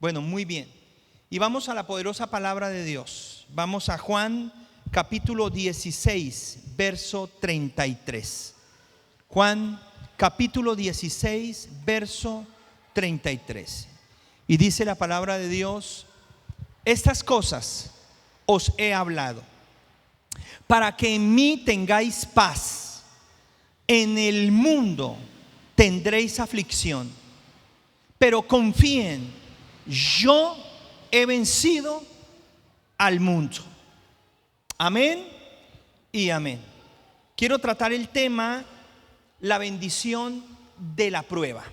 Bueno, muy bien. Y vamos a la poderosa palabra de Dios. Vamos a Juan capítulo 16, verso 33. Juan capítulo 16, verso 33. Y dice la palabra de Dios: estas cosas os he hablado para que en mí tengáis paz. En el mundo tendréis aflicción, pero confíen, yo he vencido al mundo. Amén y amén. Quiero tratar el tema, la bendición de la prueba.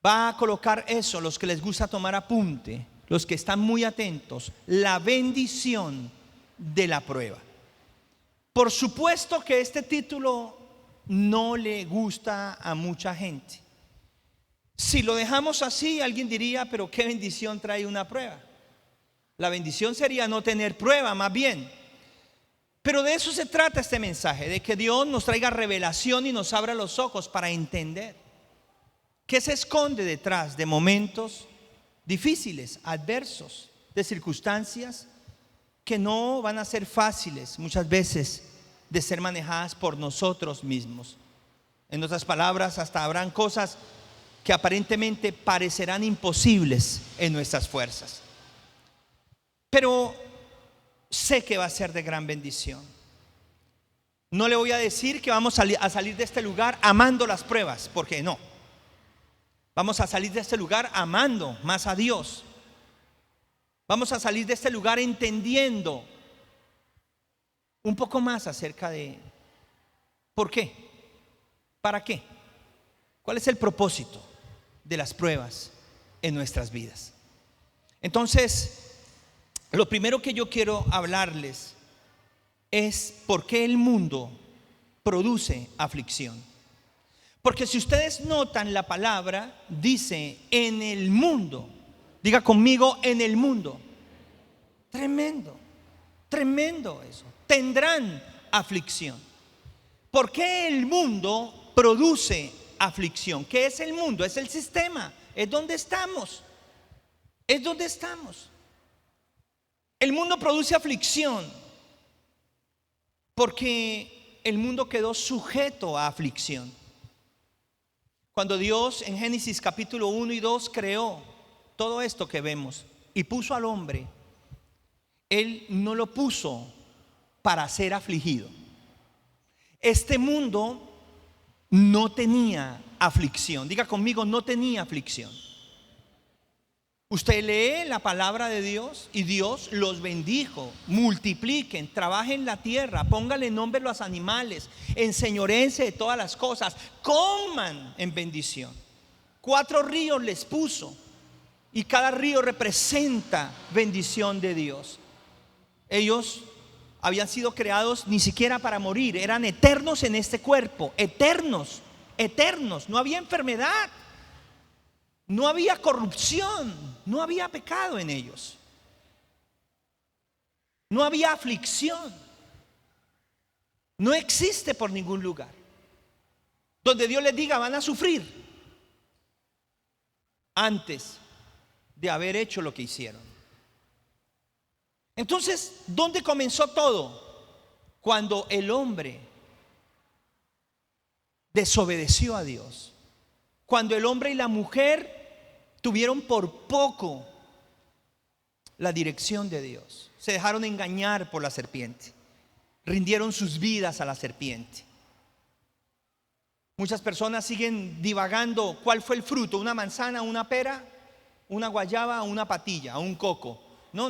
Va a colocar eso, los que les gusta tomar apunte, los que están muy atentos, la bendición de la prueba. Por supuesto que este título no le gusta a mucha gente. Si lo dejamos así, alguien diría: pero qué bendición trae una prueba. La bendición sería no tener prueba, más bien. Pero de eso se trata este mensaje, de que Dios nos traiga revelación y nos abra los ojos para entender qué se esconde detrás de momentos difíciles, adversos, de circunstancias que no van a ser fáciles muchas veces de ser manejadas por nosotros mismos. En otras palabras, hasta habrán cosas que aparentemente parecerán imposibles en nuestras fuerzas, pero sé que va a ser de gran bendición. No le voy a decir que vamos a salir de este lugar amando las pruebas, porque no. Vamos a salir de este lugar amando más a Dios. Vamos a salir de este lugar entendiendo un poco más acerca de ¿por qué? ¿Para qué? ¿Cuál es el propósito de las pruebas en nuestras vidas? Entonces, lo primero que yo quiero hablarles es por qué el mundo produce aflicción. Porque si ustedes notan, la palabra dice en el mundo. Diga conmigo: en el mundo. Tremendo, tremendo eso. Tendrán aflicción. ¿Por qué el mundo produce aflicción? ¿Qué es el mundo? Es el sistema, es donde estamos. Es donde estamos. El mundo produce aflicción porque el mundo quedó sujeto a aflicción. Cuando Dios en Génesis capítulo 1 y 2 creó todo esto que vemos y puso al hombre, Él no lo puso para ser afligido. Este mundo no tenía aflicción. Diga conmigo: no tenía aflicción. Usted lee la palabra de Dios y Dios los bendijo: multipliquen, trabajen la tierra, pónganle nombre a los animales, enseñoréense de todas las cosas, coman en bendición. 4 ríos les puso y cada río representa bendición de Dios. Ellos habían sido creados ni siquiera para morir, eran eternos en este cuerpo, eternos, eternos. No había enfermedad, no había corrupción, no había pecado en ellos, no había aflicción. No existe por ningún lugar donde Dios les diga: van a sufrir, antes de haber hecho lo que hicieron. Entonces, ¿dónde comenzó todo? Cuando el hombre desobedeció a Dios. Cuando el hombre y la mujer tuvieron por poco la dirección de Dios. Se dejaron engañar por la serpiente. Rindieron sus vidas a la serpiente. Muchas personas siguen divagando. ¿Cuál fue el fruto? ¿Una manzana, una pera, una guayaba, una patilla, un coco? No.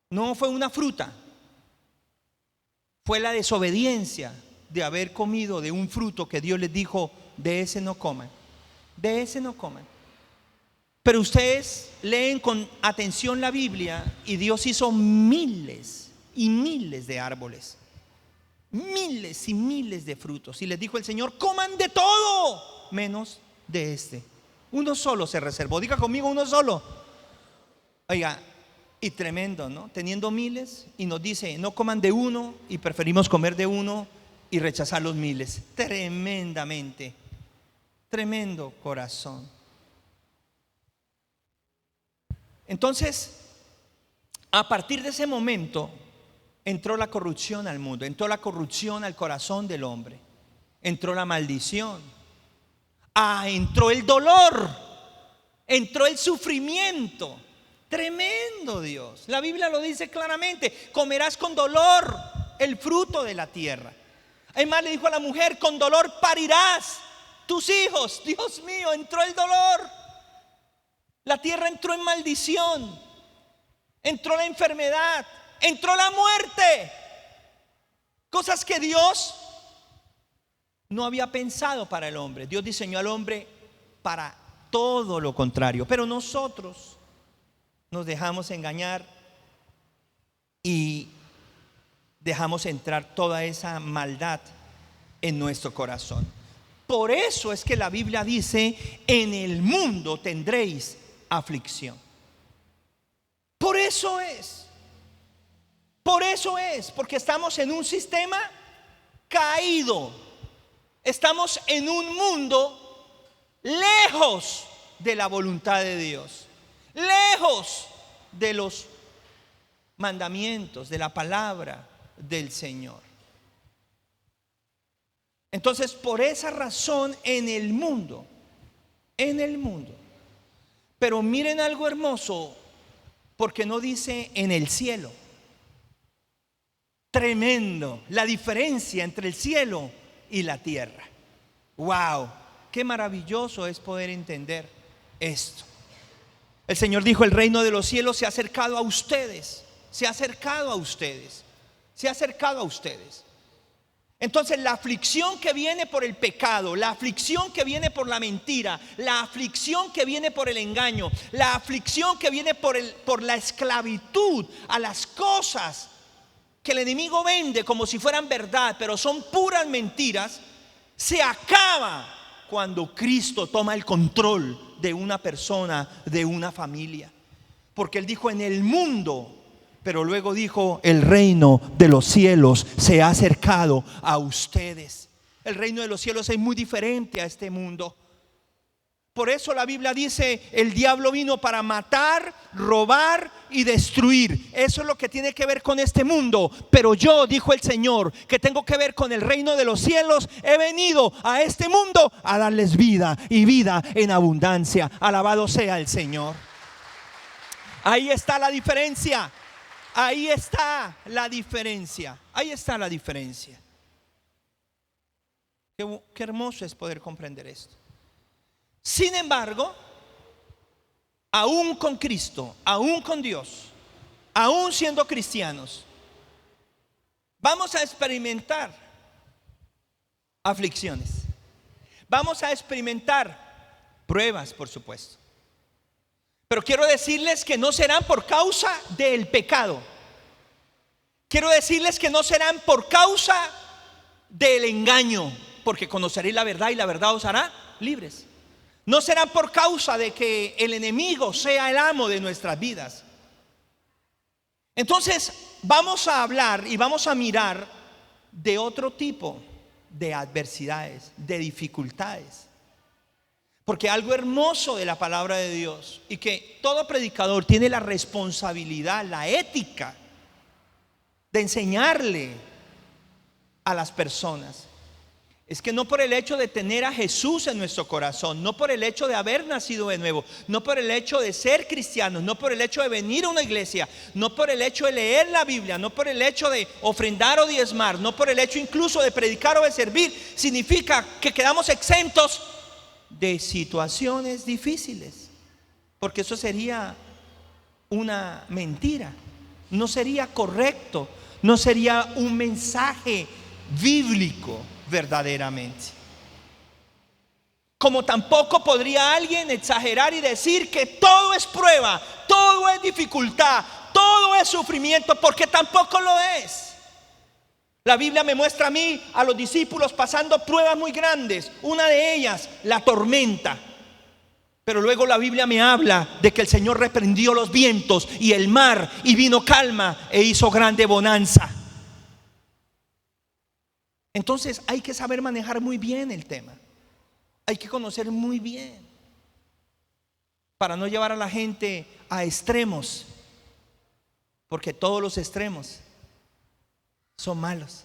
No fue una fruta. Fue la desobediencia de haber comido de un fruto que Dios les dijo: de ese no coman, de ese no coman. Pero ustedes leen con atención la Biblia y Dios hizo miles y miles de árboles, miles y miles de frutos, y les dijo el Señor: coman de todo menos de este. Uno solo se reservó. Diga conmigo: uno solo. Oiga, y tremendo, ¿no? Teniendo miles, y nos dice: no coman de uno, y preferimos comer de uno y rechazar los miles. Tremendamente Tremendo corazón. Entonces, a partir de ese momento, entró la corrupción al mundo, entró la corrupción al corazón del hombre, entró la maldición, entró el dolor, entró el sufrimiento. Tremendo, Dios. La Biblia lo dice claramente: comerás con dolor el fruto de la tierra. Además le dijo a la mujer: con dolor parirás tus hijos. Dios mío, entró el dolor. La tierra entró en maldición, entró la enfermedad, entró la muerte. Cosas que Dios no había pensado para el hombre. Dios diseñó al hombre para todo lo contrario. Pero nosotros nos dejamos engañar y dejamos entrar toda esa maldad en nuestro corazón. Por eso es que la Biblia dice: en el mundo tendréis aflicción. Por eso es, porque estamos en un sistema caído. Estamos en un mundo lejos de la voluntad de Dios, lejos de los mandamientos, de la palabra del Señor. Entonces, por esa razón, en el mundo. Pero miren algo hermoso, porque no dice en el cielo. Tremendo la diferencia entre el cielo y la tierra. Wow, qué maravilloso es poder entender esto. El Señor dijo: el reino de los cielos se ha acercado a ustedes. Se ha acercado a ustedes. Se ha acercado a ustedes. Entonces, la aflicción que viene por el pecado, la aflicción que viene por la mentira, la aflicción que viene por el engaño, la aflicción que viene por la esclavitud a las cosas que el enemigo vende como si fueran verdad, pero son puras mentiras, se acaba cuando Cristo toma el control de una persona, de una familia. Porque Él dijo: en el mundo. Pero luego dijo: el reino de los cielos se ha acercado a ustedes. El reino de los cielos es muy diferente a este mundo. Por eso la Biblia dice: el diablo vino para matar, robar y destruir. Eso es lo que tiene que ver con este mundo. Pero yo, dijo el Señor, que tengo que ver con el reino de los cielos. He venido a este mundo a darles vida, y vida en abundancia. Alabado sea el Señor. Ahí está la diferencia. Ahí está la diferencia. Ahí está la diferencia. Qué hermoso es poder comprender esto. Sin embargo, aún con Cristo, aún con Dios, aún siendo cristianos, vamos a experimentar aflicciones. Vamos a experimentar pruebas, por supuesto. Pero quiero decirles que no serán por causa del pecado. Quiero decirles que no serán por causa del engaño, porque conoceréis la verdad y la verdad os hará libres. No serán por causa de que el enemigo sea el amo de nuestras vidas. Entonces vamos a hablar y vamos a mirar de otro tipo de adversidades, de dificultades. Porque algo hermoso de la palabra de Dios, y que todo predicador tiene la responsabilidad, la ética de enseñarle a las personas, es que no por el hecho de tener a Jesús en nuestro corazón, no por el hecho de haber nacido de nuevo, no por el hecho de ser cristianos, no por el hecho de venir a una iglesia, no por el hecho de leer la Biblia, no por el hecho de ofrendar o diezmar, no por el hecho incluso de predicar o de servir, significa que quedamos exentos de situaciones difíciles, porque eso sería una mentira, no sería correcto, no sería un mensaje bíblico verdaderamente. Como tampoco podría alguien exagerar y decir que todo es prueba, todo es dificultad, todo es sufrimiento, porque tampoco lo es. La Biblia me muestra a mí, a los discípulos, pasando pruebas muy grandes. Una de ellas, la tormenta. Pero luego la Biblia me habla de que el Señor reprendió los vientos y el mar, y vino calma e hizo grande bonanza. Entonces hay que saber manejar muy bien el tema. Hay que conocer muy bien para no llevar a la gente a extremos, porque todos los extremos son malos.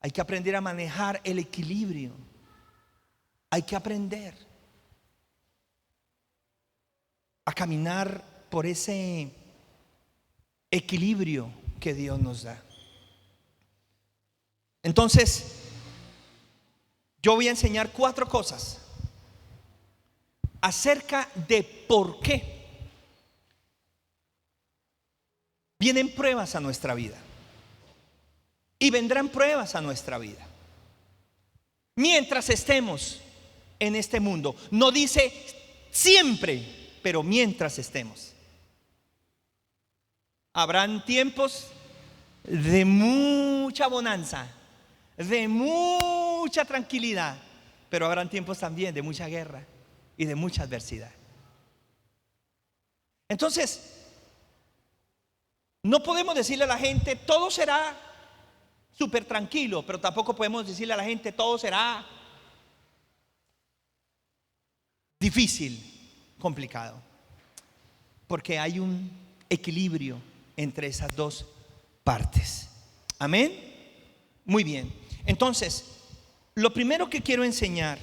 Hay que aprender a manejar el equilibrio. Hay que aprender a caminar por ese equilibrio que Dios nos da. Entonces, yo voy a enseñar 4 cosas acerca de por qué vienen pruebas a nuestra vida y vendrán pruebas a nuestra vida mientras estemos en este mundo. No dice siempre, pero mientras estemos. Habrán tiempos de mucha bonanza, de mucha tranquilidad, pero habrán tiempos también de mucha guerra y de mucha adversidad. Entonces, no podemos decirle a la gente todo será súper tranquilo, pero tampoco podemos decirle a la gente todo será difícil, complicado, porque hay un equilibrio entre esas dos partes. Amén. Muy bien. Entonces, lo primero que quiero enseñar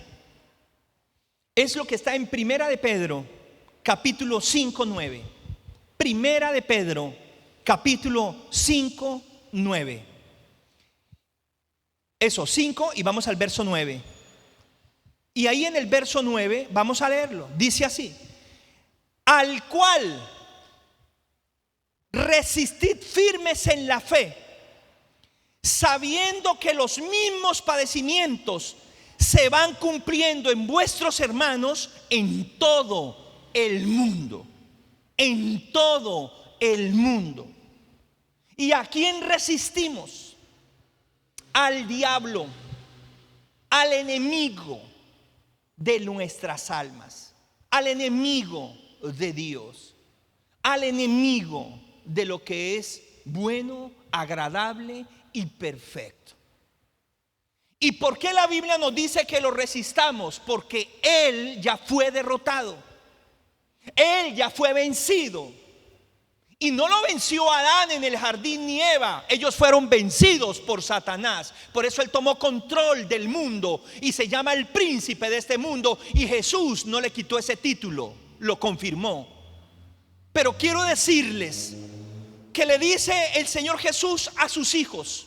es lo que está en Primera de Pedro, capítulo 5:9. Primera de Pedro, capítulo 5:9. Eso, 5, y vamos al verso 9. Y ahí en el verso 9 vamos a leerlo. Dice así: al cual resistid firmes en la fe, sabiendo que los mismos padecimientos se van cumpliendo en vuestros hermanos en todo el mundo. En todo el mundo. ¿Y a quién resistimos? Al diablo, al enemigo de nuestras almas, al enemigo de Dios, al enemigo de lo que es bueno, agradable y perfecto. ¿Y por qué la Biblia nos dice que lo resistamos? Porque Él ya fue derrotado, Él ya fue vencido. Y no lo venció Adán en el jardín ni Eva. Ellos fueron vencidos por Satanás. Por eso Él tomó control del mundo y se llama el príncipe de este mundo. Y Jesús no le quitó ese título, lo confirmó. Pero quiero decirles que le dice el Señor Jesús a sus hijos,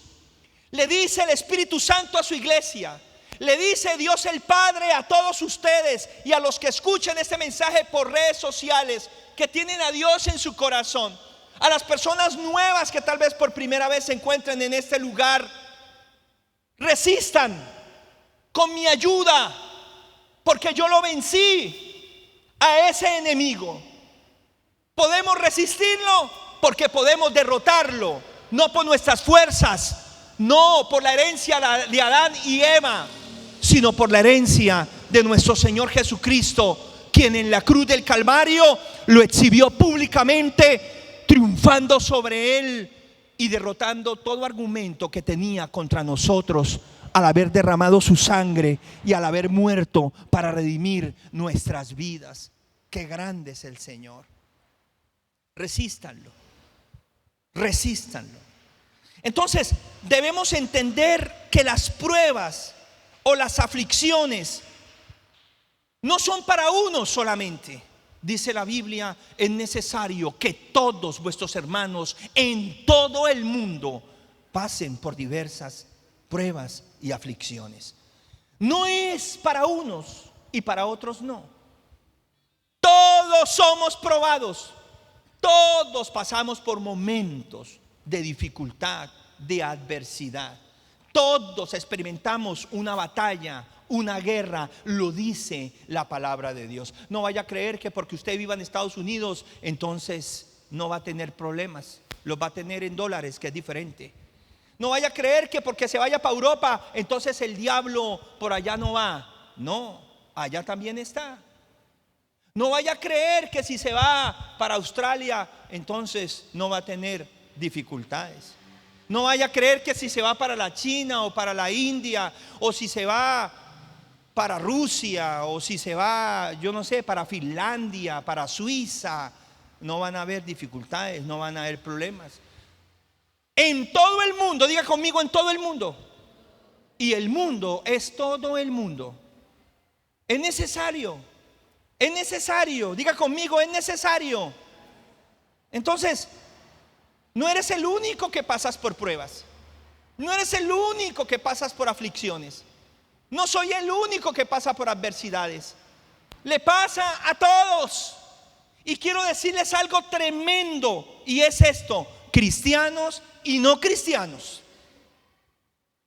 le dice el Espíritu Santo a su iglesia, le dice Dios el Padre a todos ustedes y a los que escuchen este mensaje por redes sociales, que tienen a Dios en su corazón, a las personas nuevas que tal vez por primera vez se encuentren en este lugar: resistan con mi ayuda, porque yo lo vencí a ese enemigo. Podemos resistirlo porque podemos derrotarlo, no por nuestras fuerzas, no por la herencia de Adán y Eva, sino por la herencia de nuestro Señor Jesucristo, quien en la cruz del Calvario lo exhibió públicamente, triunfando sobre él y derrotando todo argumento que tenía contra nosotros, al haber derramado su sangre y al haber muerto para redimir nuestras vidas. Qué grande es el Señor. Resístanlo, resístanlo. Entonces debemos entender que las pruebas o las aflicciones no son para uno solamente. Dice la Biblia: es necesario que todos vuestros hermanos en todo el mundo pasen por diversas pruebas y aflicciones. No es para unos y para otros no. Todos somos probados. Todos pasamos por momentos de dificultad, de adversidad. Todos experimentamos una batalla, una guerra, lo dice la palabra de Dios. No vaya a creer que porque usted viva en Estados Unidos, entonces no va a tener problemas. Los va a tener en dólares, que es diferente. No vaya a creer que porque se vaya para Europa, entonces el diablo por allá no va. No, allá también está. No vaya a creer que si se va para Australia, entonces no va a tener dificultades. No vaya a creer que si se va para la China o para la India, o si se va para Rusia, o si se va, yo no sé, para Finlandia, para Suiza, no van a haber dificultades, no van a haber problemas. En todo el mundo, diga conmigo, en todo el mundo. Y el mundo es todo el mundo. Es necesario, diga conmigo, es necesario. Entonces, no eres el único que pasas por pruebas. No eres el único que pasas por aflicciones. No soy el único que pasa por adversidades. Le pasa a todos. Y quiero decirles algo tremendo, y es esto: cristianos y no cristianos.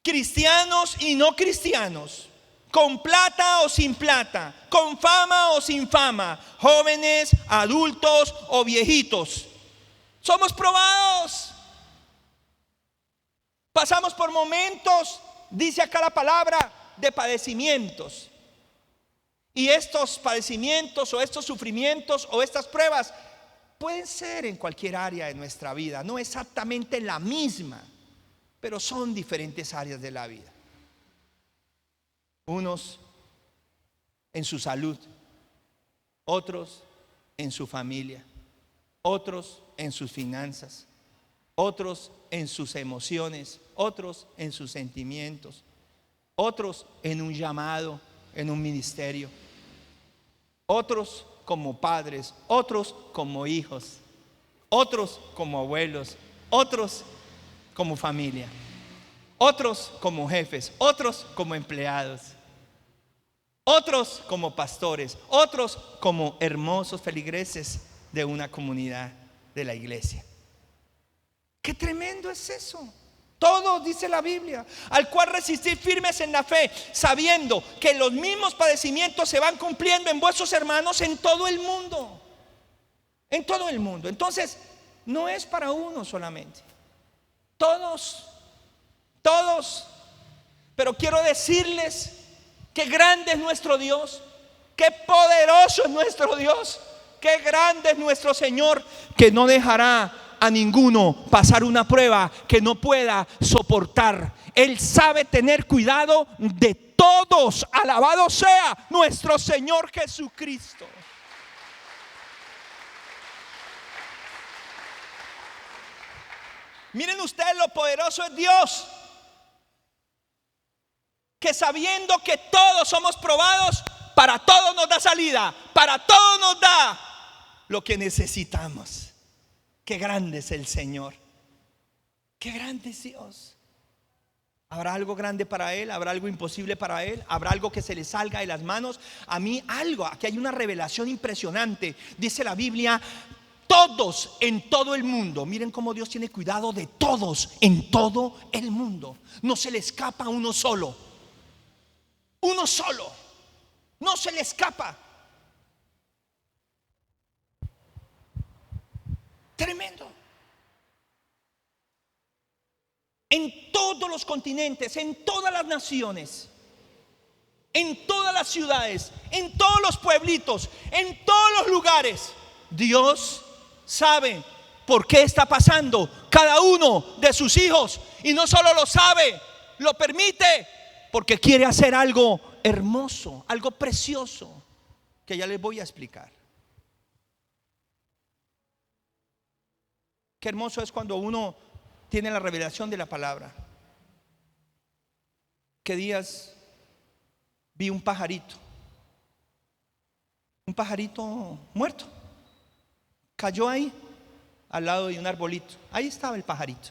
Cristianos y no cristianos. Con plata o sin plata, con fama o sin fama, jóvenes, adultos o viejitos, somos probados. Pasamos por momentos, dice acá la palabra, de padecimientos. Y estos padecimientos o estos sufrimientos o estas pruebas pueden ser en cualquier área de nuestra vida, no exactamente la misma, pero son diferentes áreas de la vida. Unos en su salud, otros en su familia, otros en sus finanzas, otros en sus emociones, otros en sus sentimientos, otros en un llamado, en un ministerio, otros como padres, otros como hijos, otros como abuelos, otros como familia, otros como jefes, otros como empleados, otros como pastores, otros como hermosos feligreses de una comunidad de la iglesia. ¡Qué tremendo es eso! Todo dice la Biblia, al cual resistir firmes en la fe, sabiendo que los mismos padecimientos se van cumpliendo en vuestros hermanos en todo el mundo. En todo el mundo. Entonces, no es para uno solamente. Todos. Pero quiero decirles qué grande es nuestro Dios, qué poderoso es nuestro Dios, qué grande es nuestro Señor, que no dejará a ninguno pasar una prueba que no pueda soportar. Él sabe tener cuidado de todos. Alabado sea nuestro Señor Jesucristo. Miren ustedes lo poderoso es Dios, que sabiendo que todos somos probados, para todos nos da salida, para todos nos da lo que necesitamos. Qué grande es el Señor, qué grande es Dios. ¿Habrá algo grande para Él? ¿Habrá algo imposible para Él? ¿Habrá algo que se le salga de las manos? A mí algo, aquí hay una revelación impresionante. Dice la Biblia, todos en todo el mundo. Miren cómo Dios tiene cuidado de todos en todo el mundo. No se le escapa a uno solo. Uno solo. No se le escapa. Tremendo. En todos los continentes, en todas las naciones, en todas las ciudades, en todos los pueblitos, en todos los lugares, Dios sabe por qué está pasando cada uno de sus hijos. Y no solo lo sabe, lo permite porque quiere hacer algo hermoso, algo precioso, que ya les voy a explicar. Qué hermoso es cuando uno tiene la revelación de la palabra. ¿Qué días vi un pajarito muerto? Cayó ahí, al lado de un arbolito. Ahí estaba el pajarito.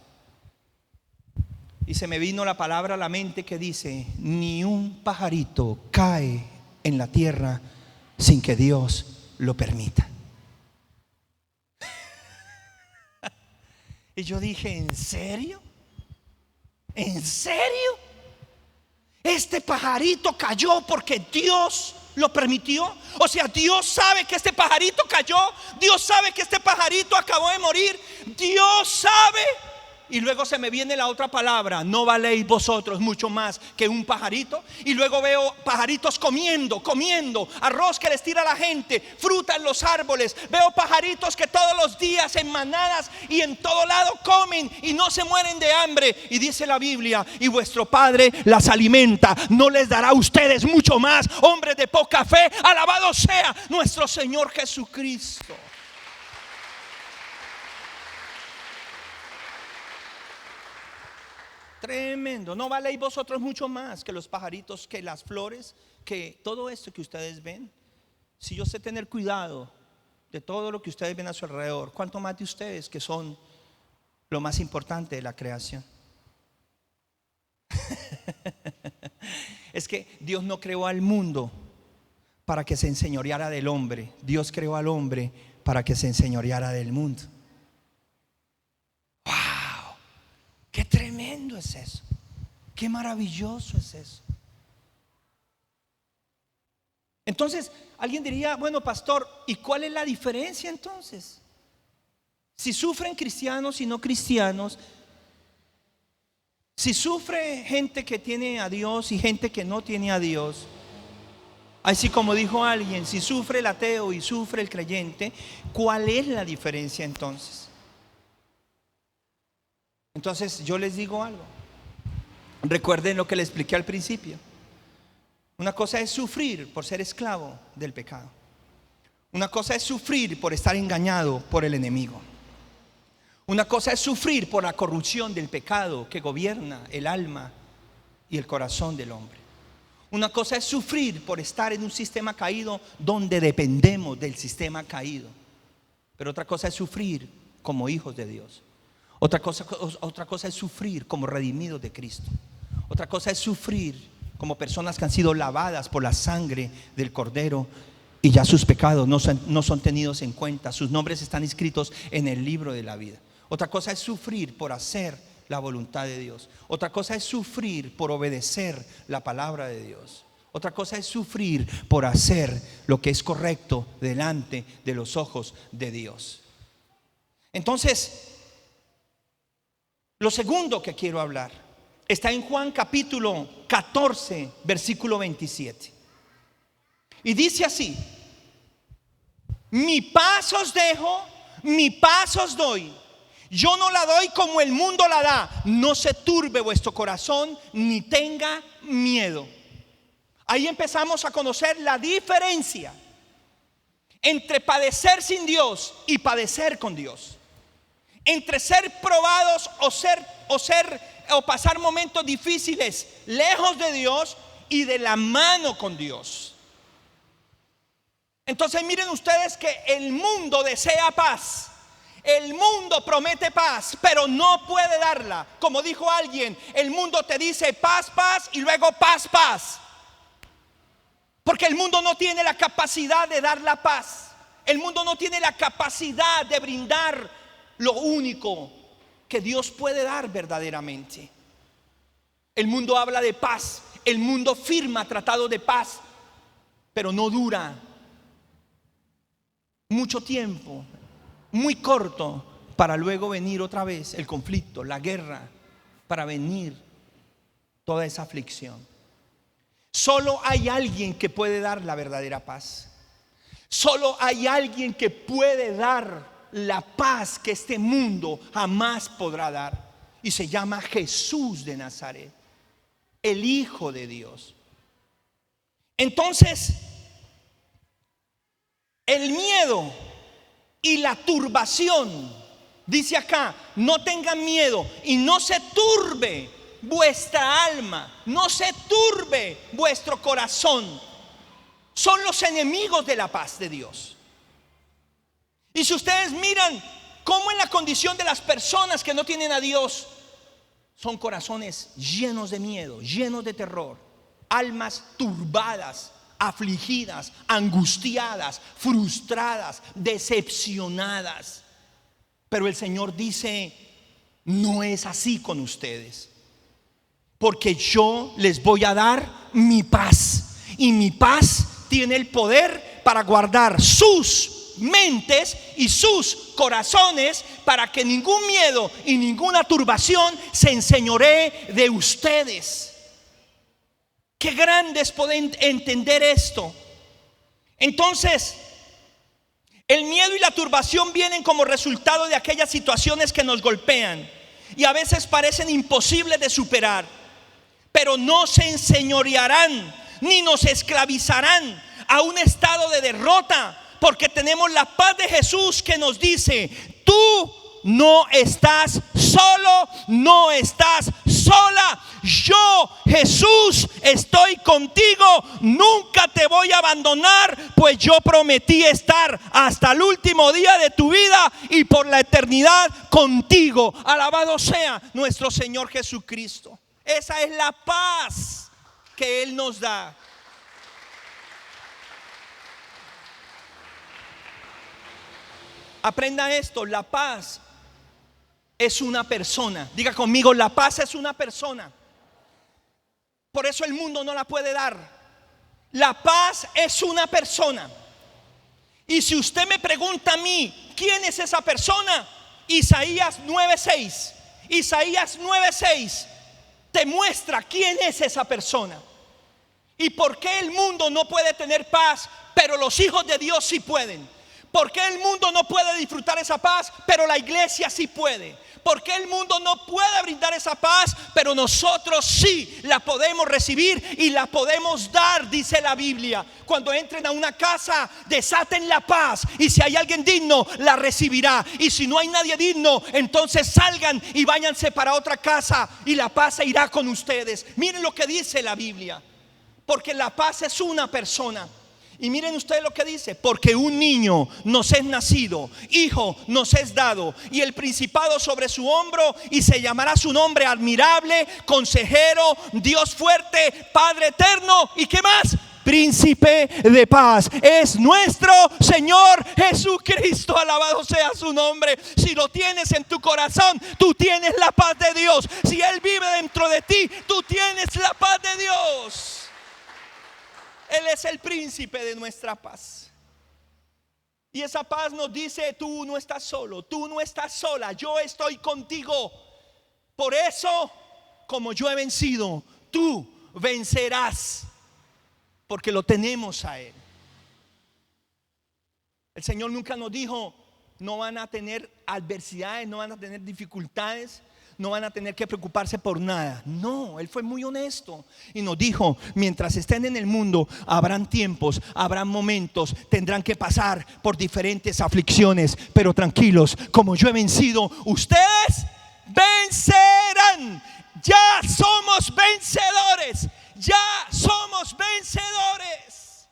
Y se me vino la palabra a la mente que dice: ni un pajarito cae en la tierra sin que Dios lo permita. Y yo dije, ¿en serio? ¿En serio? Este pajarito cayó porque Dios lo permitió. O sea, Dios sabe que este pajarito cayó. Dios sabe que este pajarito acabó de morir. Dios sabe. y luego se me viene la otra palabra: no valéis vosotros mucho más que un pajarito. Y luego veo pajaritos comiendo arroz que les tira la gente, fruta en los árboles. Veo pajaritos que todos los días en manadas y en todo lado comen y no se mueren de hambre. Y dice la Biblia: y vuestro Padre las alimenta, ¿no les dará a ustedes mucho más, hombres de poca fe? Alabado sea nuestro Señor Jesucristo. Tremendo. ¿No valéis vosotros mucho más que los pajaritos, que las flores, que todo esto que ustedes ven? Si yo sé tener cuidado de todo lo que ustedes ven a su alrededor, ¿cuánto más de ustedes, que son lo más importante de la creación? Es que Dios no creó al mundo para que se enseñoreara del hombre. Dios creó al hombre para que se enseñoreara del mundo. ¡Wow! ¡Qué tremendo es eso! ¡Qué maravilloso es eso! Entonces, alguien diría: bueno, pastor, ¿y cuál es la diferencia entonces? Si sufren cristianos y no cristianos, si sufre gente que tiene a Dios y gente que no tiene a Dios, así como dijo alguien, si sufre el ateo y sufre el creyente, ¿cuál es la diferencia entonces? Entonces yo les digo algo. Recuerden lo que les expliqué al principio. Una cosa es sufrir por ser esclavo del pecado. Una cosa es sufrir por estar engañado por el enemigo. Una cosa es sufrir por la corrupción del pecado que gobierna el alma y el corazón del hombre. Una cosa es sufrir por estar en un sistema caído donde dependemos del sistema caído. Pero otra cosa es sufrir como hijos de Dios. Otra cosa es sufrir como redimidos de Cristo. Otra cosa es sufrir como personas que han sido lavadas por la sangre del Cordero y ya sus pecados no son tenidos en cuenta. Sus nombres están inscritos en el libro de la vida. Otra cosa es sufrir por hacer la voluntad de Dios. Otra cosa es sufrir por obedecer la palabra de Dios. Otra cosa es sufrir por hacer lo que es correcto delante de los ojos de Dios. Entonces, lo segundo que quiero hablar está en Juan capítulo 14, versículo 27. Y dice así: mi paz os dejo, mi paz os doy. Yo no la doy como el mundo la da. No se turbe vuestro corazón ni tenga miedo. Ahí empezamos a conocer la diferencia entre padecer sin Dios y padecer con Dios. Entre ser probados o pasar momentos difíciles lejos de Dios y de la mano con Dios. Entonces miren ustedes que el mundo desea paz. El mundo promete paz, pero no puede darla. Como dijo alguien, el mundo te dice paz, paz y luego paz, paz. Porque el mundo no tiene la capacidad de dar la paz. El mundo no tiene la capacidad de brindar lo único que Dios puede dar verdaderamente. El mundo habla de paz. El mundo firma tratados de paz, pero no dura mucho tiempo. Muy corto, para luego venir otra vez el conflicto, la guerra, para venir toda esa aflicción. Solo hay alguien que puede dar la verdadera paz. Solo hay alguien que puede dar la paz que este mundo jamás podrá dar. Y se llama Jesús de Nazaret, el Hijo de Dios. Entonces, el miedo y la turbación, dice acá: no tengan miedo y no se turbe vuestra alma, no se turbe vuestro corazón. Son los enemigos de la paz de Dios. Y si ustedes miran cómo en la condición de las personas que no tienen a Dios, son corazones llenos de miedo, llenos de terror, almas turbadas, afligidas, angustiadas, frustradas, decepcionadas. Pero el Señor dice: no es así con ustedes, porque yo les voy a dar mi paz, y mi paz tiene el poder para guardar sus mentes y sus corazones para que ningún miedo y ninguna turbación se enseñoree de ustedes. Qué grande es poder entender esto. Entonces, el miedo y la turbación vienen como resultado de aquellas situaciones que nos golpean y a veces parecen imposibles de superar, pero no se enseñorearán ni nos esclavizarán a un estado de derrota, porque tenemos la paz de Jesús que nos dice: tú no estás solo, no estás sola. Yo, Jesús, estoy contigo, nunca te voy a abandonar, pues yo prometí estar hasta el último día de tu vida y por la eternidad contigo. Alabado sea nuestro Señor Jesucristo. Esa es la paz que Él nos da. Aprenda esto: la paz es una persona. Diga conmigo: la paz es una persona. Por eso el mundo no la puede dar. La paz es una persona. Y si usted me pregunta a mí, ¿quién es esa persona? Isaías 9:6. Isaías 9:6 te muestra quién es esa persona y por qué el mundo no puede tener paz, pero los hijos de Dios sí pueden. ¿Por qué el mundo no puede disfrutar esa paz, pero la iglesia sí puede? ¿Por qué el mundo no puede brindar esa paz, pero nosotros sí la podemos recibir y la podemos dar? Dice la Biblia: cuando entren a una casa, desaten la paz, y si hay alguien digno, la recibirá. Y si no hay nadie digno, entonces salgan y váyanse para otra casa, y la paz se irá con ustedes. Miren lo que dice la Biblia, porque la paz es una persona. Y miren ustedes lo que dice: porque un niño nos es nacido, hijo nos es dado, y el principado sobre su hombro, y se llamará su nombre admirable, consejero, Dios fuerte, Padre eterno, ¿y qué más? Príncipe de paz. Es nuestro Señor Jesucristo. Alabado sea su nombre. Si lo tienes en tu corazón, tú tienes la paz de Dios. Si Él vive dentro de ti, tú tienes la paz de Dios. Él es el príncipe de nuestra paz. Y esa paz nos dice: tú no estás solo, tú no estás sola, yo estoy contigo. Por eso, como yo he vencido, tú vencerás, porque lo tenemos a Él. El Señor nunca nos dijo: no van a tener adversidades, no van a tener dificultades, no van a tener que preocuparse por nada. No, Él fue muy honesto y nos dijo: mientras estén en el mundo, habrán tiempos, habrán momentos, tendrán que pasar por diferentes aflicciones, pero tranquilos, como yo he vencido, ustedes vencerán. Ya somos vencedores, ya somos vencedores,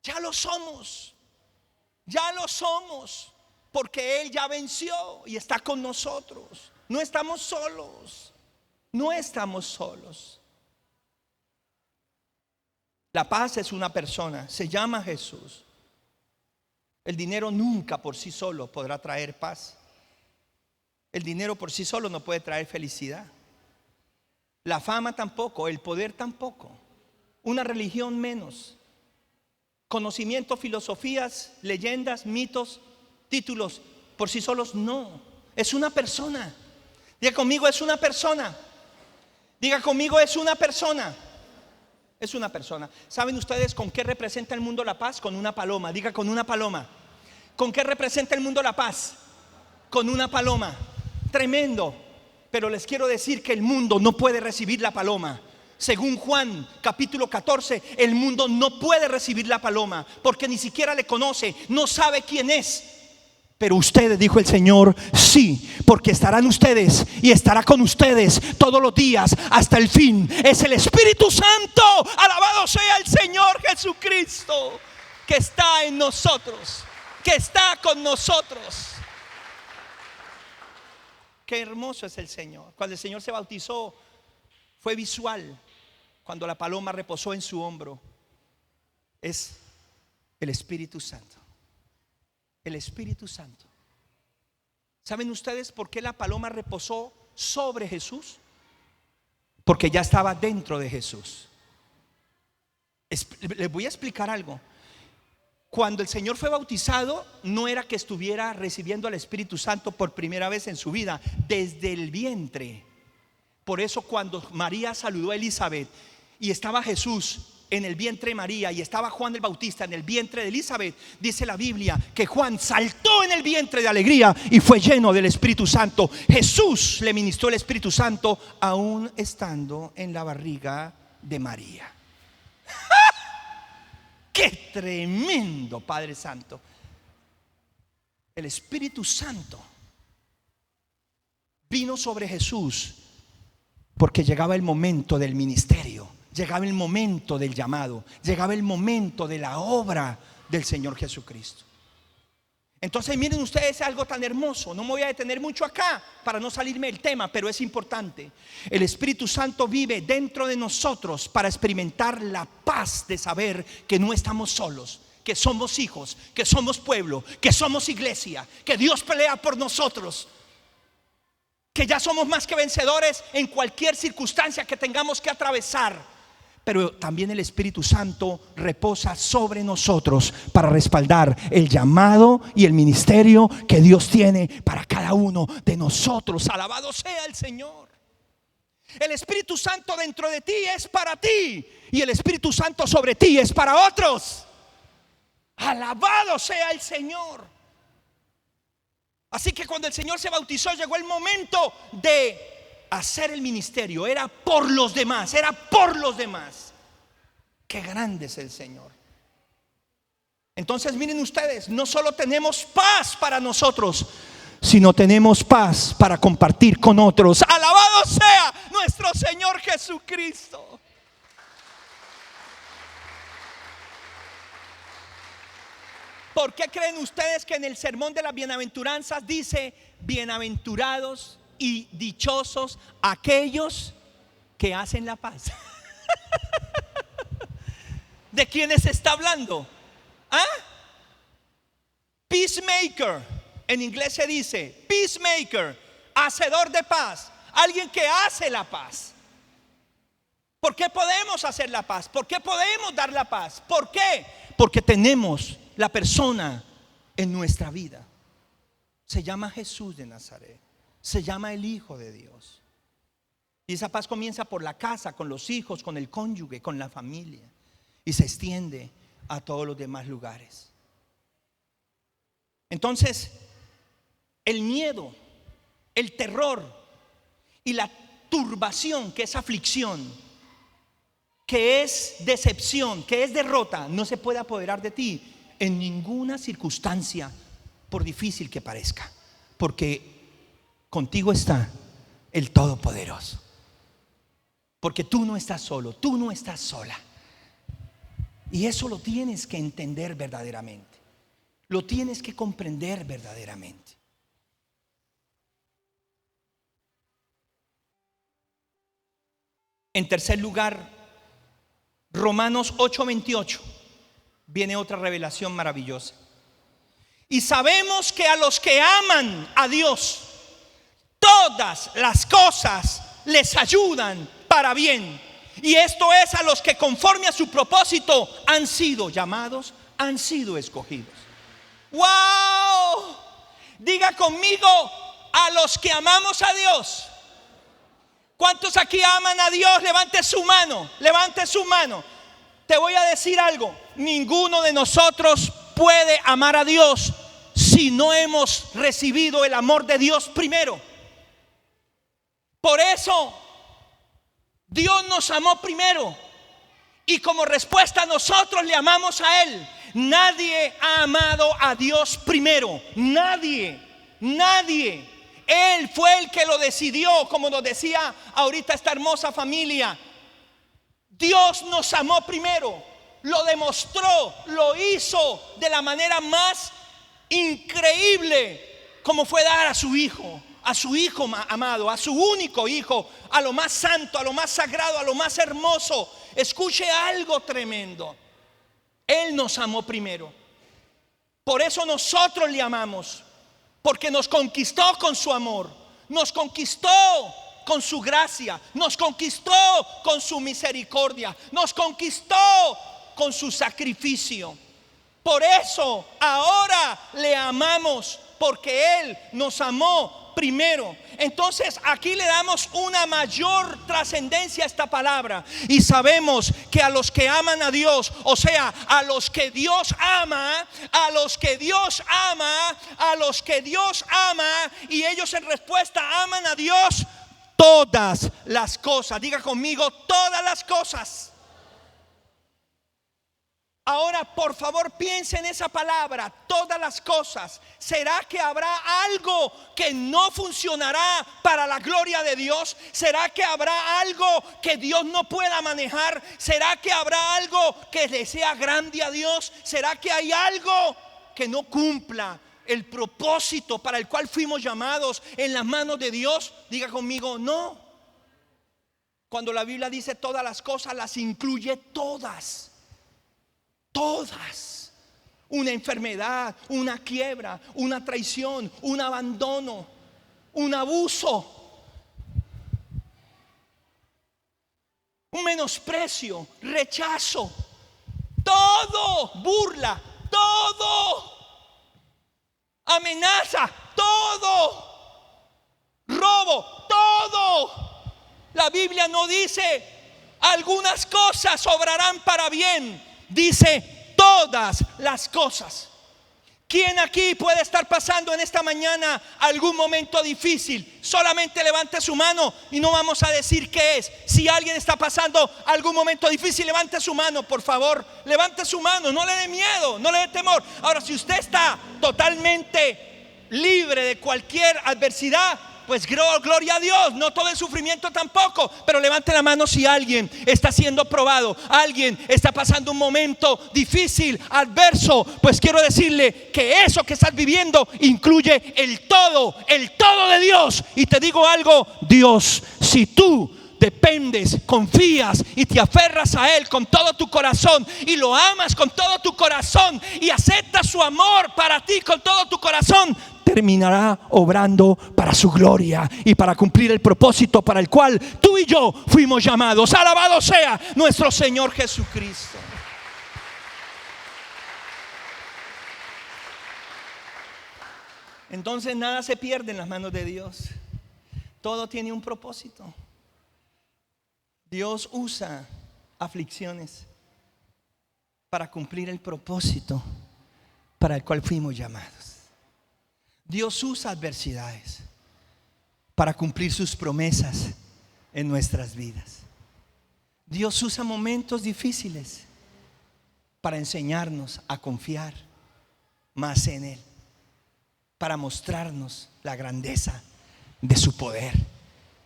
ya lo somos, ya lo somos, porque Él ya venció y está con nosotros. No estamos solos, no estamos solos. La paz es una persona, se llama Jesús. El dinero nunca por sí solo podrá traer paz. El dinero por sí solo no puede traer felicidad. La fama tampoco, el poder tampoco, una religión menos. Conocimiento, filosofías, leyendas, mitos, títulos por sí solos no. Es una persona. Diga conmigo: es una persona. Diga conmigo: es una persona. Es una persona. ¿Saben ustedes con qué representa el mundo la paz? Con una paloma. Diga: con una paloma. ¿Con qué representa el mundo la paz? Con una paloma. Tremendo. Pero les quiero decir que el mundo no puede recibir la paloma. Según Juan capítulo 14, el mundo no puede recibir la paloma, porque ni siquiera le conoce, no sabe quién es. Pero ustedes, dijo el Señor, sí, porque estarán ustedes y estará con ustedes todos los días hasta el fin. Es el Espíritu Santo, alabado sea el Señor Jesucristo, que está en nosotros, que está con nosotros. Qué hermoso es el Señor. Cuando el Señor se bautizó, fue visual. Cuando la paloma reposó en su hombro, es el Espíritu Santo. El Espíritu Santo. ¿Saben ustedes por qué la paloma reposó sobre Jesús? Porque ya estaba dentro de Jesús. Les voy a explicar algo. Cuando el Señor fue bautizado, no era que estuviera recibiendo al Espíritu Santo por primera vez en su vida, desde el vientre. Por eso cuando María saludó a Elizabeth y estaba Jesús en el vientre de María y estaba Juan el Bautista en el vientre de Elizabeth, dice la Biblia que Juan saltó en el vientre de alegría y fue lleno del Espíritu Santo. Jesús le ministró el Espíritu Santo aún estando en la barriga de María. ¡Qué tremendo, Padre Santo! El Espíritu Santo vino sobre Jesús porque llegaba el momento del ministerio, llegaba el momento del llamado, llegaba el momento de la obra del Señor Jesucristo. Entonces miren ustedes algo tan hermoso. No me voy a detener mucho acá para no salirme del tema, pero es importante. El Espíritu Santo vive dentro de nosotros para experimentar la paz de saber que no estamos solos, que somos hijos, que somos pueblo, que somos iglesia, que Dios pelea por nosotros, que ya somos más que vencedores en cualquier circunstancia que tengamos que atravesar. Pero también el Espíritu Santo reposa sobre nosotros para respaldar el llamado y el ministerio que Dios tiene para cada uno de nosotros. Alabado sea el Señor. El Espíritu Santo dentro de ti es para ti, y el Espíritu Santo sobre ti es para otros. Alabado sea el Señor. Así que cuando el Señor se bautizó, llegó el momento de hacer el ministerio. Era por los demás, era por los demás. Qué grande es el Señor. Entonces miren ustedes, no solo tenemos paz para nosotros, sino tenemos paz para compartir con otros. Alabado sea nuestro Señor Jesucristo. ¿Por qué creen ustedes que en el sermón de las bienaventuranzas dice: bienaventurados y dichosos aquellos que hacen la paz? ¿De quiénes está hablando? Peacemaker. En inglés se dice peacemaker, hacedor de paz, alguien que hace la paz. ¿Por qué podemos hacer la paz? ¿Por qué podemos dar la paz? ¿Por qué? Porque tenemos la persona en nuestra vida. Se llama Jesús de Nazaret. Se llama el Hijo de Dios. Y esa paz comienza por la casa, con los hijos, con el cónyuge, con la familia, y se extiende a todos los demás lugares. Entonces, el miedo, el terror y la turbación, que es aflicción, que es decepción, que es derrota, no se puede apoderar de ti en ninguna circunstancia, por difícil que parezca, porque contigo está el Todopoderoso. Porque tú no estás solo, tú no estás sola. Y eso lo tienes que entender verdaderamente. Lo tienes que comprender verdaderamente. En tercer lugar, Romanos 8:28, viene otra revelación maravillosa. Y sabemos que a los que aman a Dios, todas las cosas les ayudan para bien. Y esto es a los que conforme a su propósito han sido llamados, han sido escogidos. ¡Wow! Diga conmigo: a los que amamos a Dios. ¿Cuántos aquí aman a Dios? Levante su mano, levante su mano. Te voy a decir algo: ninguno de nosotros puede amar a Dios si no hemos recibido el amor de Dios primero. Por eso Dios nos amó primero, y como respuesta nosotros le amamos a Él. Nadie ha amado a Dios primero. Nadie. Él fue el que lo decidió, como nos decía ahorita esta hermosa familia. Dios nos amó primero, lo demostró, lo hizo de la manera más increíble, como fue dar a su hijo amado, a su único hijo, a lo más santo, a lo más sagrado, a lo más hermoso. Escuche algo tremendo: Él nos amó primero. Por eso nosotros le amamos, porque nos conquistó con su amor, nos conquistó con su gracia, nos conquistó con su misericordia, nos conquistó con su sacrificio. Por eso ahora le amamos, porque Él nos amó primero. Entonces aquí le damos una mayor trascendencia a esta palabra y sabemos que a los que aman a Dios, o sea, a los que Dios ama, a los que Dios ama, a los que Dios ama, y ellos en respuesta aman a Dios, todas las cosas, diga conmigo, todas las cosas. Ahora, por favor, piense en esa palabra, todas las cosas. ¿Será que habrá algo que no funcionará para la gloria de Dios? ¿Será que habrá algo que Dios no pueda manejar? ¿Será que habrá algo que le sea grande a Dios? ¿Será que hay algo que no cumpla el propósito para el cual fuimos llamados en las manos de Dios? Diga conmigo, no. Cuando la Biblia dice todas las cosas, las incluye todas. Todas. Una enfermedad, una quiebra, una traición, un abandono, un abuso, un menosprecio, rechazo, todo, burla, todo, amenaza, todo, robo, todo. La Biblia no dice algunas cosas obrarán para bien. Dice todas las cosas. ¿Quién aquí puede estar pasando en esta mañana algún momento difícil? Solamente levante su mano y no vamos a decir qué es. Si alguien está pasando algún momento difícil, levante su mano, por favor. Levante su mano, no le dé miedo, no le dé temor. Ahora, si usted está totalmente libre de cualquier adversidad, pues gloria a Dios, no todo el sufrimiento tampoco, pero levante la mano si alguien está siendo probado, alguien está pasando un momento difícil, adverso. Pues quiero decirle que eso que estás viviendo incluye el todo de Dios. Y te digo algo, Dios, si tú dependes, confías y te aferras a Él con todo tu corazón y lo amas con todo tu corazón y aceptas su amor para ti con todo tu corazón, terminará obrando para su gloria y para cumplir el propósito para el cual tú y yo fuimos llamados. Alabado sea nuestro Señor Jesucristo. Entonces nada se pierde en las manos de Dios. Todo tiene un propósito. Dios usa aflicciones para cumplir el propósito para el cual fuimos llamados. Dios usa adversidades para cumplir sus promesas en nuestras vidas. Dios usa momentos difíciles para enseñarnos a confiar más en Él, para mostrarnos la grandeza de su poder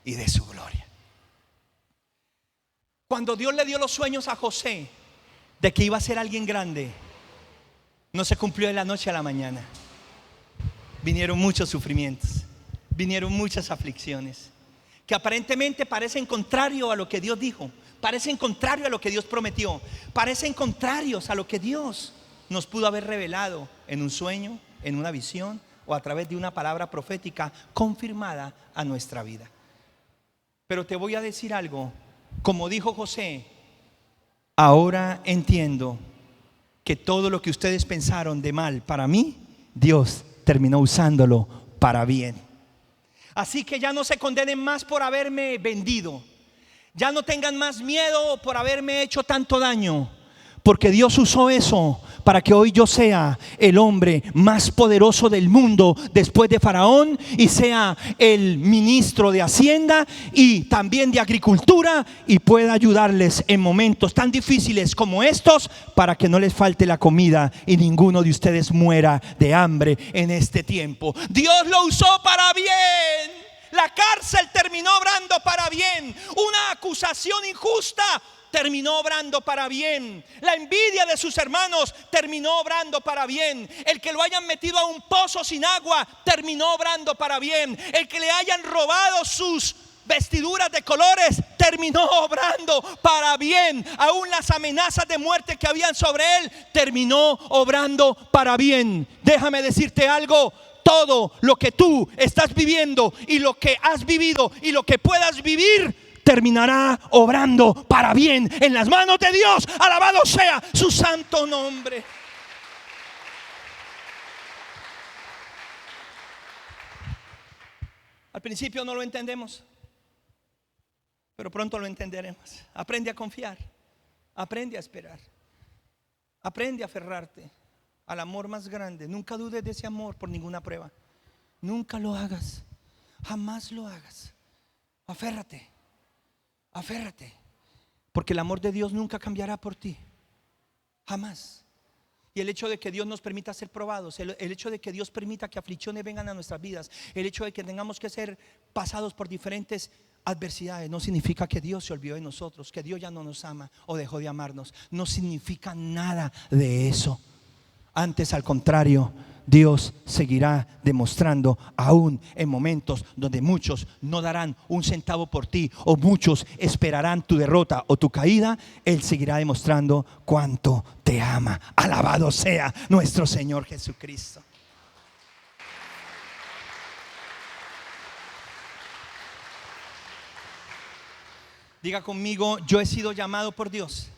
y de su gloria. Cuando Dios le dio los sueños a José de que iba a ser alguien grande, no se cumplió de la noche a la mañana. Vinieron muchos sufrimientos, vinieron muchas aflicciones que aparentemente parecen contrario a lo que Dios dijo, parecen contrario a lo que Dios prometió, parecen contrarios a lo que Dios nos pudo haber revelado en un sueño, en una visión o a través de una palabra profética confirmada a nuestra vida. Pero te voy a decir algo, como dijo José, ahora entiendo que todo lo que ustedes pensaron de mal para mí, Dios terminó usándolo para bien. Así que ya no se condenen más por haberme vendido. Ya no tengan más miedo por haberme hecho tanto daño, porque Dios usó eso para que hoy yo sea el hombre más poderoso del mundo después de Faraón, y sea el ministro de Hacienda y también de Agricultura, y pueda ayudarles en momentos tan difíciles como estos, para que no les falte la comida y ninguno de ustedes muera de hambre en este tiempo. Dios lo usó para bien. La cárcel terminó obrando para bien. Una acusación injusta terminó obrando para bien. La envidia de sus hermanos terminó obrando para bien. El que lo hayan metido a un pozo sin agua terminó obrando para bien. El que le hayan robado sus vestiduras de colores terminó obrando para bien. Aún las amenazas de muerte que habían sobre él terminó obrando para bien. Déjame decirte algo. Todo lo que tú estás viviendo y lo que has vivido y lo que puedas vivir terminará obrando para bien en las manos de Dios. Alabado sea su santo nombre. Al principio no lo entendemos, pero pronto lo entenderemos. Aprende a confiar, aprende a esperar, aprende a aferrarte al amor más grande. Nunca dudes de ese amor por ninguna prueba. Nunca lo hagas, jamás lo hagas. Aférrate, aférrate, porque el amor de Dios nunca cambiará por ti, jamás. Y el hecho de que Dios nos permita ser probados, el hecho de que Dios permita que aflicciones vengan a nuestras vidas, el hecho de que tengamos que ser pasados por diferentes adversidades, no significa que Dios se olvidó de nosotros, que Dios ya no nos ama o dejó de amarnos. No significa nada de eso. Antes, al contrario, Dios seguirá demostrando, aún en momentos donde muchos no darán un centavo por ti, o muchos esperarán tu derrota o tu caída, Él seguirá demostrando cuánto te ama. Alabado sea nuestro Señor Jesucristo. Diga conmigo: yo he sido llamado por Dios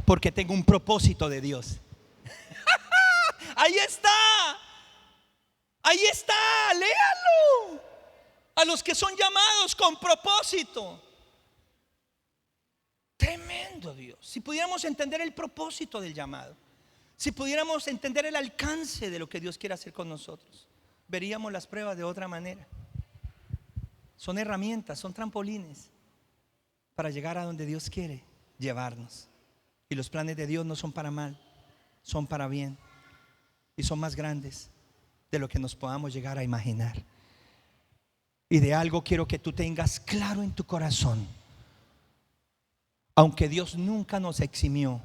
porque tengo un propósito de Dios. Ahí está, ahí está, léalo. A los que son llamados con propósito. Tremendo Dios. Si pudiéramos entender el propósito del llamado, si pudiéramos entender el alcance de lo que Dios quiere hacer con nosotros, veríamos las pruebas de otra manera. Son herramientas, son trampolines para llegar a donde Dios quiere llevarnos. Y los planes de Dios no son para mal, son para bien. Y son más grandes de lo que nos podamos llegar a imaginar. Y de algo quiero que tú tengas claro en tu corazón: aunque Dios nunca nos eximió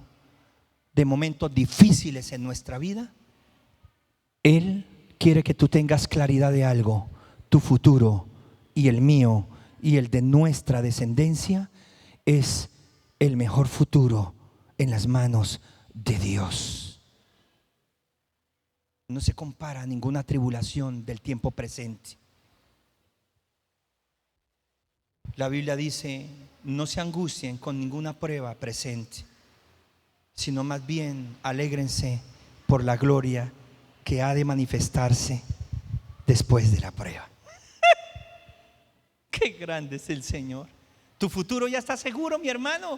de momentos difíciles en nuestra vida, Él quiere que tú tengas claridad de algo: tu futuro y el mío y el de nuestra descendencia es el mejor futuro en las manos de Dios. No se compara a ninguna tribulación del tiempo presente. La Biblia dice: no se angustien con ninguna prueba presente, sino más bien alégrense por la gloria que ha de manifestarse después de la prueba. Qué grande es el Señor. Tu futuro ya está seguro, mi hermano.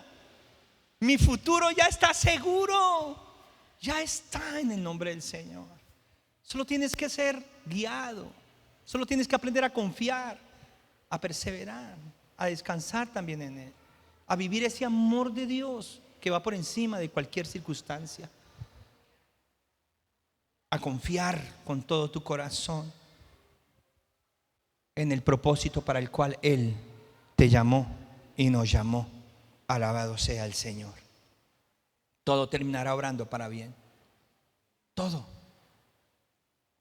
Mi futuro ya está seguro. Ya está en el nombre del Señor. Solo tienes que ser guiado. Solo tienes que aprender a confiar, a perseverar, a descansar también en Él, a vivir ese amor de Dios que va por encima de cualquier circunstancia, a confiar con todo tu corazón en el propósito para el cual Él te llamó y nos llamó. Alabado sea el Señor. Todo terminará obrando para bien. Todo.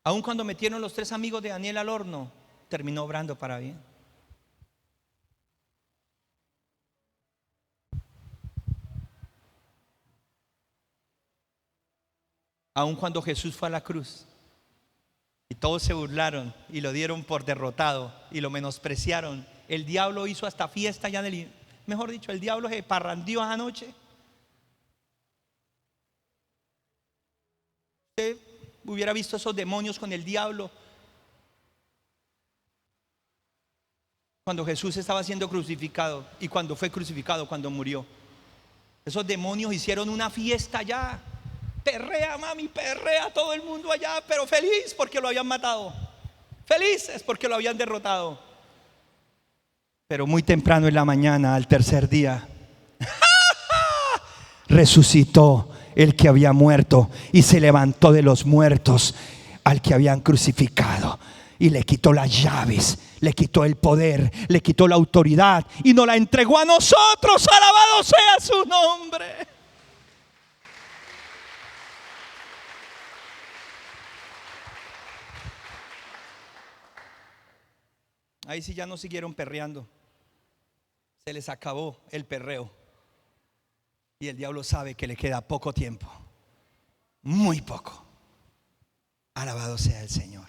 Aun cuando metieron los 3 amigos de Daniel al horno, terminó obrando para bien. Aun cuando Jesús fue a la cruz y todos se burlaron y lo dieron por derrotado y lo menospreciaron, el diablo hizo hasta fiesta ya mejor dicho, el diablo se parrandió anoche. Usted hubiera visto esos demonios con el diablo cuando Jesús estaba siendo crucificado y cuando fue crucificado, cuando murió. Esos demonios hicieron una fiesta allá. Perrea, mami, perrea, todo el mundo allá, pero feliz porque lo habían matado, felices porque lo habían derrotado. Pero muy temprano en la mañana, al tercer día, resucitó el que había muerto y se levantó de los muertos al que habían crucificado, y le quitó las llaves, le quitó el poder, le quitó la autoridad y nos la entregó a nosotros. Alabado sea su nombre. Ahí sí ya no siguieron perreando, se les acabó el perreo. Y el diablo sabe que le queda poco tiempo, muy poco. Alabado sea el Señor.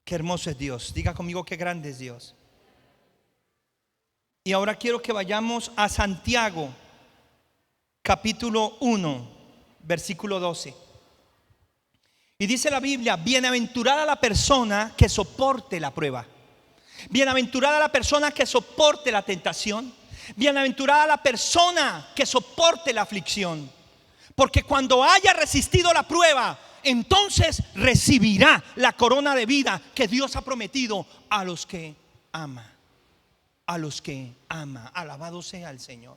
Qué hermoso es Dios. Diga conmigo: qué grande es Dios. Y ahora quiero que vayamos a Santiago, capítulo 1, versículo 12. Y dice la Biblia: bienaventurada la persona que soporte la prueba. Bienaventurada la persona que soporte la tentación. Bienaventurada la persona que soporte la aflicción. Porque cuando haya resistido la prueba, entonces recibirá la corona de vida que Dios ha prometido a los que ama. A los que ama. Alabado sea el Señor.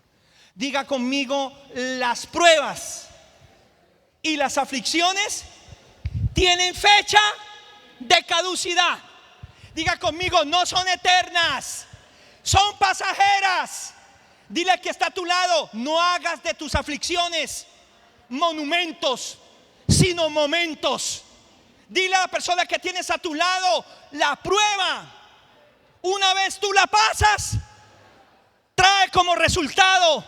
Diga conmigo: las pruebas y las aflicciones tienen fecha de caducidad. Diga conmigo: no son eternas, son pasajeras. Dile al que está a tu lado: no hagas de tus aflicciones monumentos, sino momentos. Dile a la persona que tienes a tu lado: la prueba, una vez tú la pasas, trae como resultado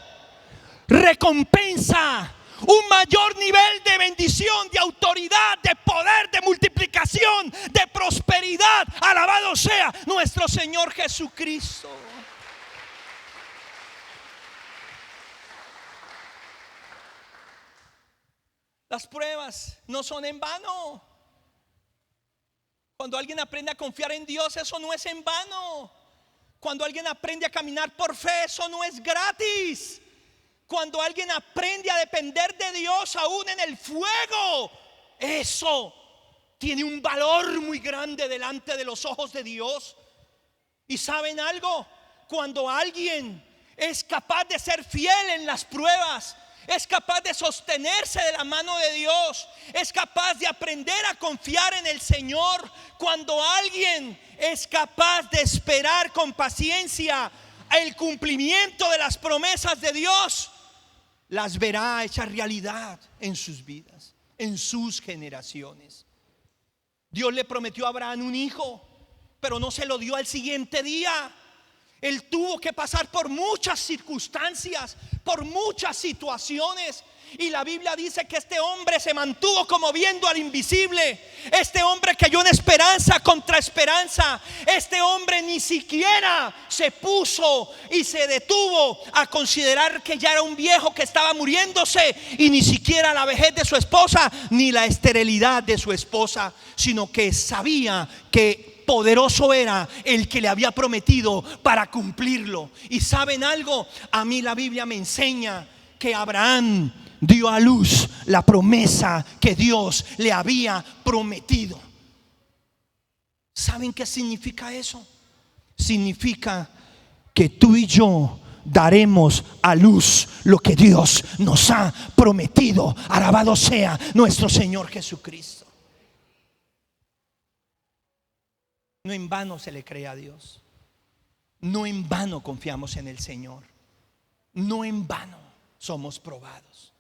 recompensa, un mayor nivel de bendición, de autoridad, de poder, de multiplicación, de prosperidad. Alabado sea nuestro Señor Jesucristo. Las pruebas no son en vano. Cuando alguien aprende a confiar en Dios, eso no es en vano. Cuando alguien aprende a caminar por fe, eso no es gratis. Cuando alguien aprende a depender de Dios aún en el fuego, eso tiene un valor muy grande delante de los ojos de Dios. ¿Y saben algo? Cuando alguien es capaz de ser fiel en las pruebas, es capaz de sostenerse de la mano de Dios, es capaz de aprender a confiar en el Señor. Cuando alguien es capaz de esperar con paciencia el cumplimiento de las promesas de Dios, las verá hechas realidad en sus vidas, en sus generaciones. Dios le prometió a Abraham un hijo, pero no se lo dio al siguiente día. Él tuvo que pasar por muchas circunstancias, por muchas situaciones. Y la Biblia dice que este hombre se mantuvo como viendo al invisible. Este hombre cayó en esperanza contra esperanza. Este hombre ni siquiera se puso y se detuvo a considerar que ya era un viejo que estaba muriéndose, y ni siquiera la vejez de su esposa ni la esterilidad de su esposa, sino que sabía que poderoso era el que le había prometido para cumplirlo. Y ¿saben algo? A mí la Biblia me enseña que Abraham dio a luz la promesa que Dios le había prometido. ¿Saben qué significa eso? Significa que tú y yo daremos a luz lo que Dios nos ha prometido. Alabado sea nuestro Señor Jesucristo. No en vano se le cree a Dios. No en vano confiamos en el Señor. No en vano somos probados.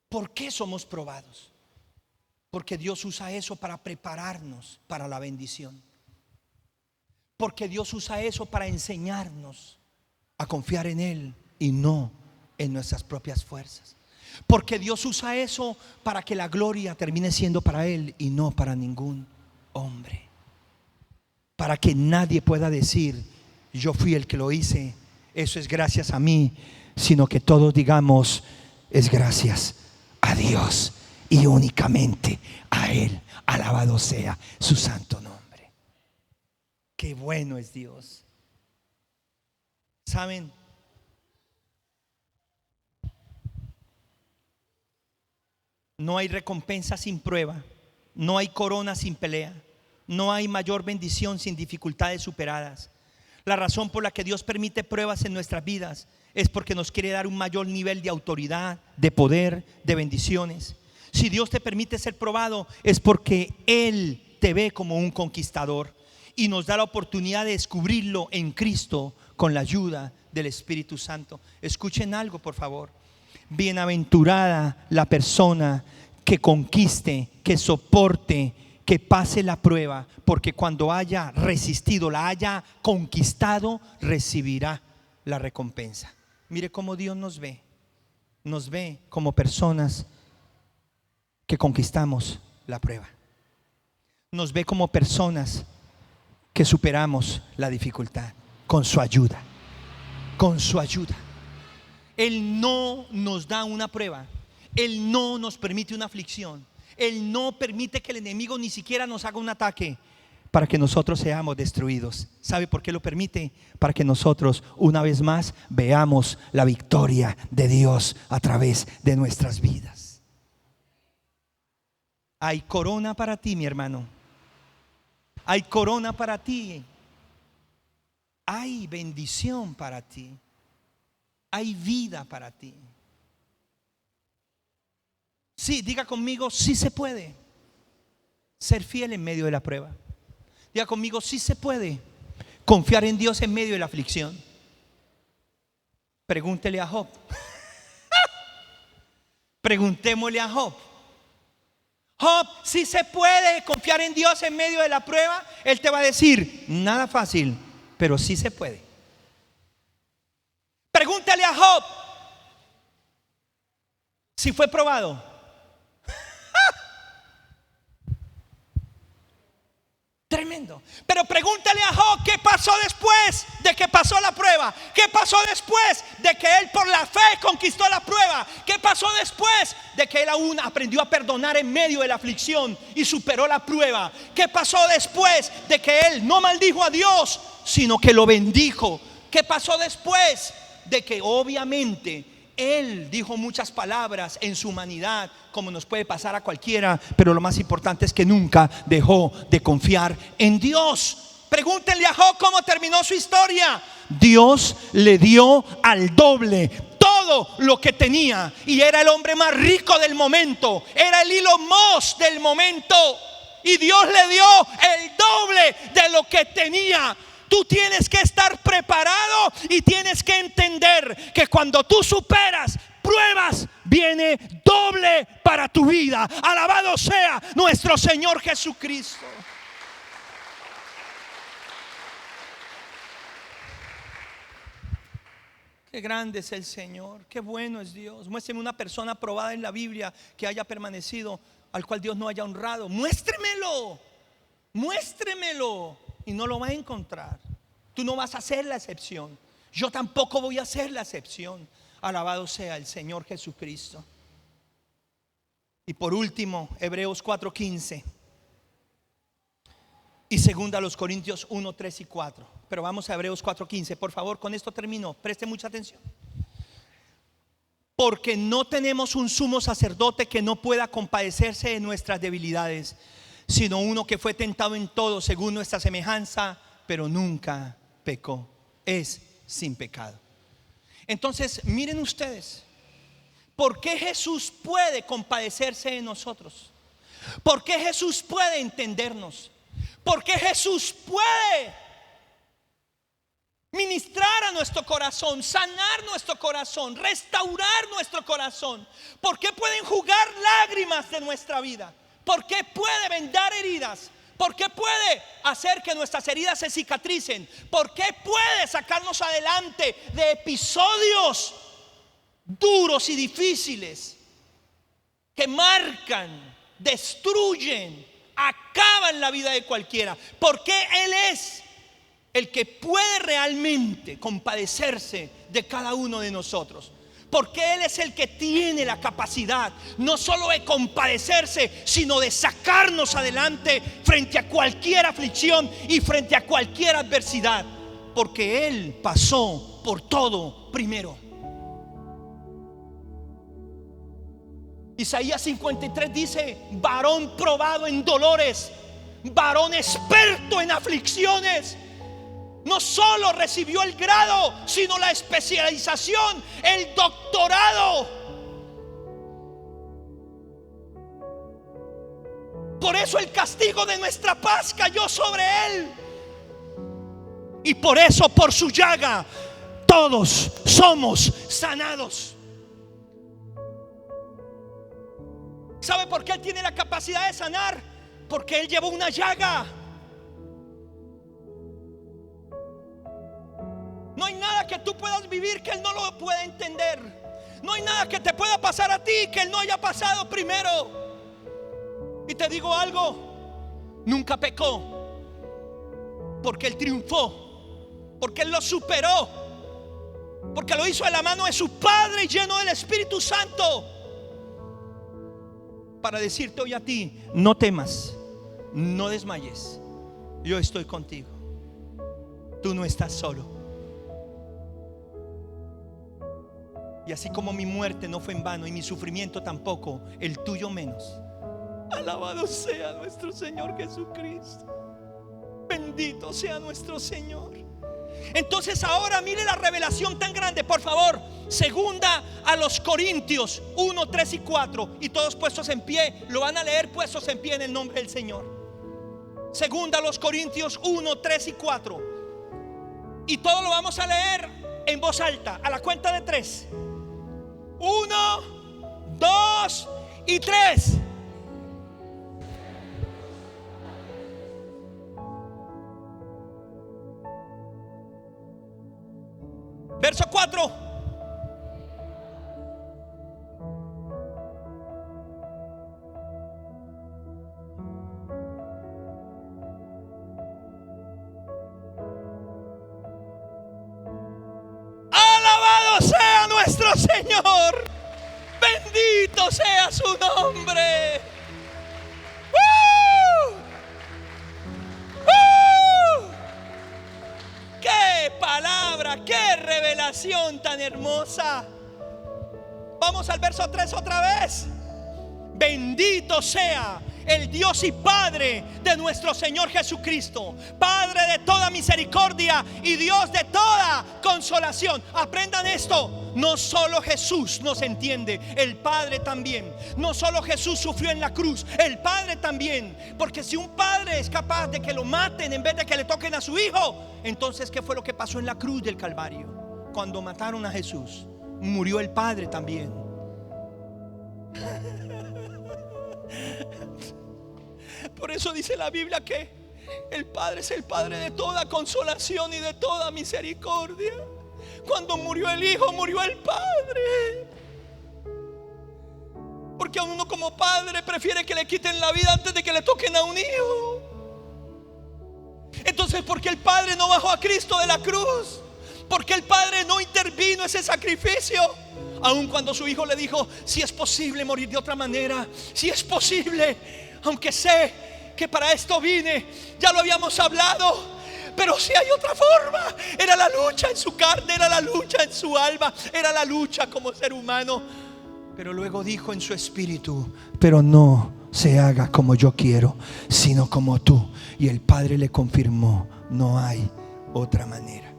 ¿Por qué somos probados? Porque Dios usa eso para prepararnos para la bendición. Porque Dios usa eso para enseñarnos a confiar en Él y no en nuestras propias fuerzas. Porque Dios usa eso para que la gloria termine siendo para Él y no para ningún hombre. Para que nadie pueda decir: yo fui el que lo hice, eso es gracias a mí. Sino que todos digamos: es gracias a Dios y únicamente a Él. Alabado sea su santo nombre. Qué bueno es Dios. ¿Saben? No hay recompensa sin prueba. No hay corona sin pelea. No hay mayor bendición sin dificultades superadas. La razón por la que Dios permite pruebas en nuestras vidas es porque nos quiere dar un mayor nivel de autoridad, de poder, de bendiciones. Si Dios te permite ser probado, es porque Él te ve como un conquistador y nos da la oportunidad de descubrirlo en Cristo con la ayuda del Espíritu Santo. Escuchen algo, por favor. Bienaventurada la persona que conquiste, que soporte, que pase la prueba, porque cuando haya resistido, la haya conquistado, recibirá la recompensa. Mire cómo Dios nos ve. Nos ve como personas que conquistamos la prueba. Nos ve como personas que superamos la dificultad con su ayuda. Con su ayuda. Él no nos da una prueba. Él no nos permite una aflicción. Él no permite que el enemigo ni siquiera nos haga un ataque para que nosotros seamos destruidos. ¿Sabe por qué lo permite? Para que nosotros una vez más veamos la victoria de Dios a través de nuestras vidas. Hay corona para ti, mi hermano. Hay corona para ti. Hay bendición para ti. Hay vida para ti. Sí, diga conmigo, sí se puede ser fiel en medio de la prueba. Diga conmigo, sí se puede confiar en Dios en medio de la aflicción. Pregúntele a Job. Preguntémosle a Job. Job, si se puede confiar en Dios en medio de la prueba. Él te va a decir, nada fácil, pero sí se puede. Pregúntale a Job si fue probado. Tremendo. Pero pregúntale a Job qué pasó después de que pasó la prueba. ¿Qué pasó después de que él por la fe conquistó la prueba? ¿Qué pasó después de que él aún aprendió a perdonar en medio de la aflicción y superó la prueba? ¿Qué pasó después de que él no maldijo a Dios, sino que lo bendijo? ¿Qué pasó después de que obviamente él dijo muchas palabras en su humanidad, como nos puede pasar a cualquiera, pero lo más importante es que nunca dejó de confiar en Dios? Pregúntenle a Job cómo terminó su historia. Dios le dio al doble todo lo que tenía, y era el hombre más rico del momento, era el Elon Musk del momento, y Dios le dio el doble de lo que tenía. Tú tienes que estar preparado y tienes que entender que cuando tú superas pruebas, viene doble para tu vida. Alabado sea nuestro Señor Jesucristo. Qué grande es el Señor, qué bueno es Dios. Muéstreme una persona probada en la Biblia que haya permanecido, al cual Dios no haya honrado. Muéstremelo, muéstremelo. Y no lo va a encontrar. Tú no vas a ser la excepción. Yo tampoco voy a ser la excepción. Alabado sea el Señor Jesucristo. Y por último, Hebreos 4:15 y segunda a los Corintios 1, 3 y 4. Pero vamos a Hebreos 4:15. Por favor, con esto termino. Preste mucha atención. Porque no tenemos un sumo sacerdote que no pueda compadecerse de nuestras debilidades, sino uno que fue tentado en todo según nuestra semejanza, pero nunca pecó. Es sin pecado. Entonces, miren ustedes, ¿por qué Jesús puede compadecerse de nosotros? ¿Por qué Jesús puede entendernos? ¿Por qué Jesús puede ministrar a nuestro corazón, sanar nuestro corazón, restaurar nuestro corazón? ¿Por qué puede enjugar lágrimas de nuestra vida? ¿Por qué puede vendar heridas? ¿Por qué puede hacer que nuestras heridas se cicatricen? ¿Por qué puede sacarnos adelante de episodios duros y difíciles que marcan, destruyen, acaban la vida de cualquiera? ¿Por qué Él es el que puede realmente compadecerse de cada uno de nosotros? Porque Él es el que tiene la capacidad no solo de compadecerse, sino de sacarnos adelante frente a cualquier aflicción y frente a cualquier adversidad. Porque Él pasó por todo primero. Isaías 53 dice: varón probado en dolores, varón experto en aflicciones. No solo recibió el grado, sino la especialización, el doctorado. Por eso el castigo de nuestra paz cayó sobre Él. Y por eso, por su llaga, todos somos sanados. ¿Sabe por qué Él tiene la capacidad de sanar? Porque Él llevó una llaga. No hay nada que tú puedas vivir que Él no lo pueda entender. No hay nada que te pueda pasar a ti que Él no haya pasado primero. Y te digo algo: nunca pecó, porque Él triunfó, porque Él lo superó, porque lo hizo de la mano de su Padre y lleno del Espíritu Santo. para decirte hoy a ti: no temas, no desmayes, yo estoy contigo, tú no estás solo. Y así como mi muerte no fue en vano y mi sufrimiento tampoco, el tuyo menos. Alabado sea nuestro Señor Jesucristo. Bendito sea nuestro Señor. Entonces ahora mire la revelación tan grande, por favor. Segunda a los Corintios 1, 3 y 4. Y todos puestos en pie, lo van a leer puestos en pie en el nombre del Señor. Segunda a los Corintios 1, 3 y 4. Y todo lo vamos a leer en voz alta, a la cuenta de 3. 1, 2 y 3. Verso 4. Alabado sea nuestro Señor. Bendito sea su nombre. ¡Qué palabra! ¡Qué revelación tan hermosa! Vamos al verso 3 otra vez. Bendito sea el Dios y Padre de nuestro Señor Jesucristo, Padre de toda misericordia y Dios de toda consolación. Aprendan esto. No solo Jesús nos entiende, el Padre también. No solo Jesús sufrió en la cruz, el Padre también. Porque si un padre es capaz de que lo maten en vez de que le toquen a su hijo, entonces ¿qué fue lo que pasó en la cruz del Calvario? Cuando mataron a Jesús, murió el Padre también. Por eso dice la Biblia que el Padre es el Padre de toda consolación y de toda misericordia. Cuando murió el Hijo, murió el Padre. Porque a uno como padre prefiere que le quiten la vida antes de que le toquen a un hijo. Entonces, ¿por qué el Padre no bajó a Cristo de la cruz? ¿Por qué el Padre no intervino ese sacrificio? Aun cuando su Hijo le dijo: si es posible morir de otra manera, si es posible, aunque sé que para esto vine, ya lo habíamos hablado, pero si hay otra forma. Era la lucha en su carne, era la lucha en su alma, era la lucha como ser humano. Pero luego dijo en su espíritu: pero no se haga como yo quiero, sino como tú. Y el Padre le confirmó: no hay otra manera.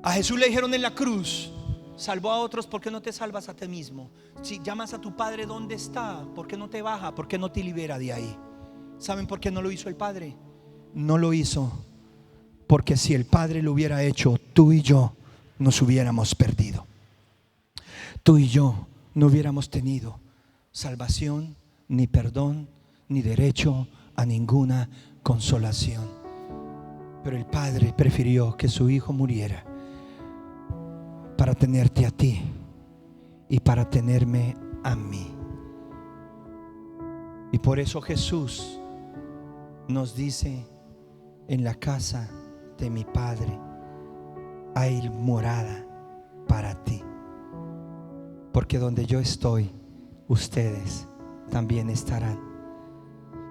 A Jesús le dijeron en la cruz: salvó a otros, ¿por qué no te salvas a ti mismo? Si llamas a tu Padre, ¿dónde está? ¿Por qué no te baja? ¿Por qué no te libera de ahí? ¿Saben por qué no lo hizo el Padre? No lo hizo porque si el Padre lo hubiera hecho, tú y yo nos hubiéramos perdido. Tú y yo no hubiéramos tenido salvación, ni perdón, ni derecho a ninguna consolación. Pero el Padre prefirió que su Hijo muriera para tenerte a ti y para tenerme a mí. Y por eso Jesús nos dice: en la casa de mi Padre hay morada para ti. Porque donde yo estoy, ustedes también estarán.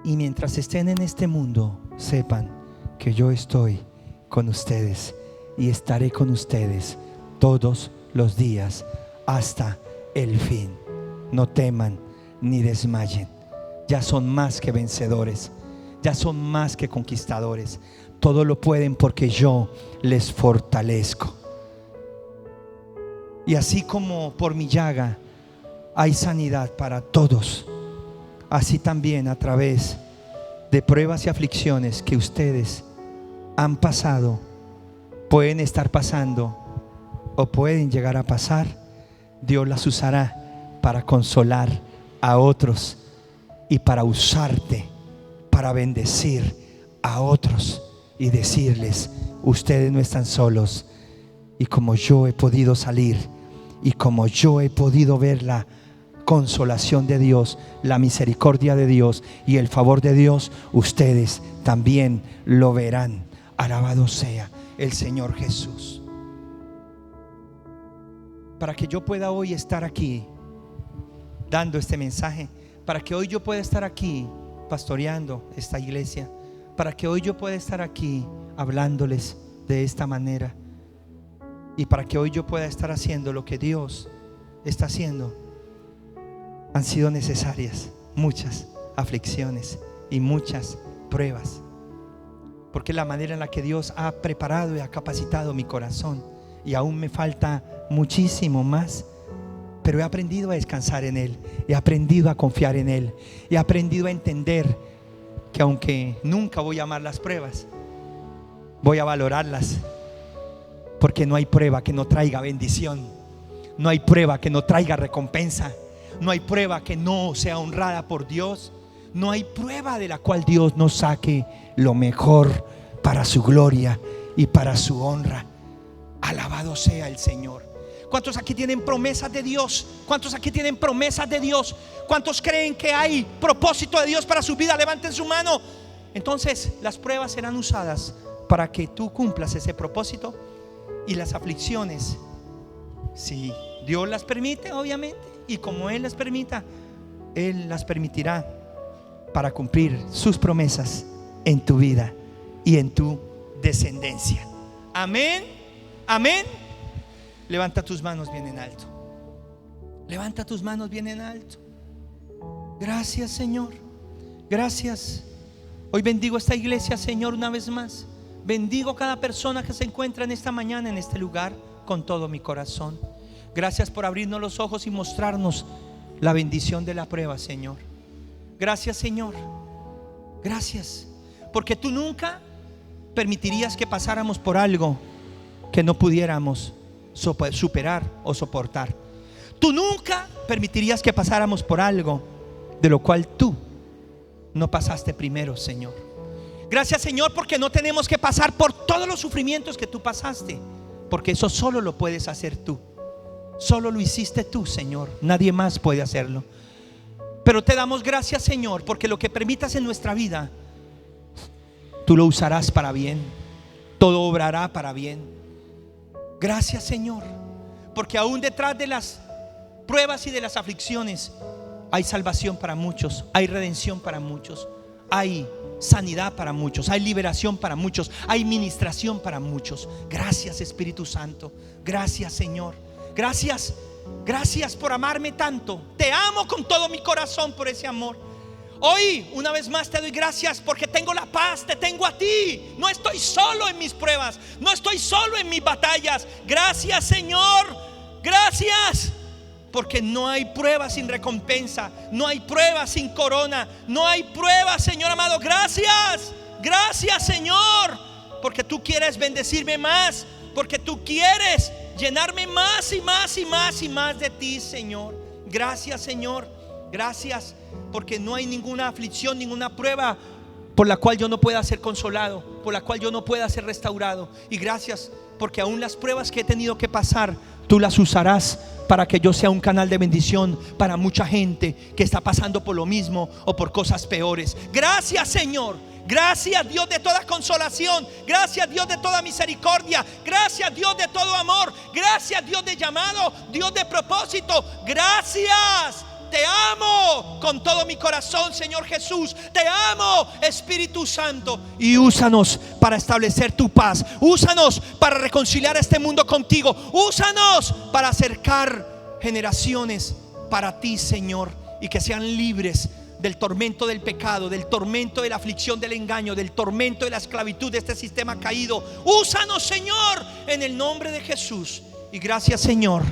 Y mientras estén en este mundo, sepan que yo estoy con ustedes y estaré con ustedes todos los días hasta el fin. No teman ni desmayen. Ya son más que vencedores. Ya son más que conquistadores. Todo lo pueden porque yo les fortalezco. Y así como por mi llaga hay sanidad para todos, así también a través de pruebas y aflicciones que ustedes han pasado, pueden estar pasando o pueden llegar a pasar, Dios las usará para consolar a otros y para usarte para bendecir a otros y decirles: ustedes no están solos. Y como yo he podido salir y como yo he podido ver la consolación de Dios, la misericordia de Dios y el favor de Dios, ustedes también lo verán. Alabado sea el Señor Jesús. Para que yo pueda hoy estar aquí, dando este mensaje, para que hoy yo pueda estar aquí pastoreando esta iglesia, para que hoy yo pueda estar aquí hablándoles de esta manera, y para que hoy yo pueda estar haciendo lo que Dios está haciendo. Han sido necesarias muchas aflicciones y muchas pruebas, porque la manera en la que Dios ha preparado y ha capacitado mi corazón, y aún me falta muchísimo más, pero he aprendido a descansar en Él, he aprendido a confiar en Él, he aprendido a entender que aunque nunca voy a amar las pruebas, voy a valorarlas, porque no hay prueba que no traiga bendición, no hay prueba que no traiga recompensa, no hay prueba que no sea honrada por Dios, no hay prueba de la cual Dios no saque lo mejor para su gloria y para su honra. Alabado sea el Señor. ¿Cuántos aquí tienen promesas de Dios? ¿Cuántos aquí tienen promesas de Dios? ¿Cuántos creen que hay propósito de Dios para su vida? Levanten su mano. Entonces las pruebas serán usadas para que tú cumplas ese propósito, y las aflicciones, si Dios las permite, obviamente, y como Él las permita, Él las permitirá para cumplir sus promesas en tu vida y en tu descendencia. Amén, amén. Levanta tus manos bien en alto. Levanta tus manos bien en alto. Gracias, Señor. Gracias. Hoy bendigo esta iglesia, Señor, una vez más. Bendigo cada persona que se encuentra en esta mañana en este lugar con todo mi corazón. Gracias por abrirnos los ojos y mostrarnos la bendición de la prueba, Señor. Gracias, Señor. Gracias, porque tú nunca permitirías que pasáramos por algo que no pudiéramos superar o soportar. Tú nunca permitirías que pasáramos por algo de lo cual tú no pasaste primero, Señor. Gracias, Señor, porque no tenemos que pasar por todos los sufrimientos que tú pasaste, porque eso solo lo puedes hacer tú. Solo lo hiciste tú, Señor. Nadie más puede hacerlo. Pero te damos gracias, Señor, porque lo que permitas en nuestra vida, tú lo usarás para bien. Todo obrará para bien. Gracias, Señor, porque aún detrás de las pruebas y de las aflicciones hay salvación para muchos, hay redención para muchos, hay sanidad para muchos, hay liberación para muchos, hay ministración para muchos. Gracias, Espíritu Santo. Gracias, Señor. Gracias, gracias por amarme tanto. Te amo con todo mi corazón por ese amor. Hoy una vez más te doy gracias porque tengo la paz, te tengo a ti. No estoy solo en mis pruebas, no estoy solo en mis batallas. Gracias, Señor. Gracias, porque no hay prueba sin recompensa, no hay prueba sin corona, no hay prueba, Señor amado. Gracias, gracias, Señor, porque tú quieres bendecirme más, porque tú quieres llenarme más y más y más y más de ti, Señor. Gracias, Señor. Gracias, porque no hay ninguna aflicción, ninguna prueba por la cual yo no pueda ser consolado, por la cual yo no pueda ser restaurado. Y gracias, porque aún las pruebas que he tenido que pasar, tú las usarás para que yo sea un canal de bendición para mucha gente que está pasando por lo mismo o por cosas peores. Gracias, Señor. Gracias, Dios de toda consolación. Gracias, Dios de toda misericordia. Gracias, Dios de todo amor. Gracias, Dios de llamado, Dios de propósito. Gracias. Te amo con todo mi corazón, Señor Jesús. Te amo, Espíritu Santo. Y úsanos para establecer tu paz. Úsanos para reconciliar a este mundo contigo. Úsanos para acercar generaciones para ti, Señor, y que sean libres del tormento del pecado, del tormento de la aflicción, del engaño, del tormento de la esclavitud de este sistema caído. Úsanos, Señor, en el nombre de Jesús. Y gracias, Señor,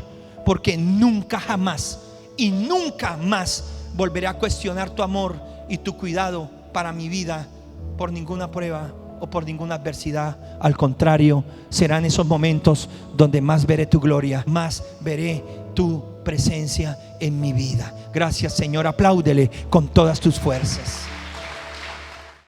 porque nunca jamás y nunca más volveré a cuestionar tu amor y tu cuidado para mi vida por ninguna prueba o por ninguna adversidad. Al contrario, serán esos momentos donde más veré tu gloria, más veré tu presencia en mi vida. Gracias, Señor. Apláudele con todas tus fuerzas.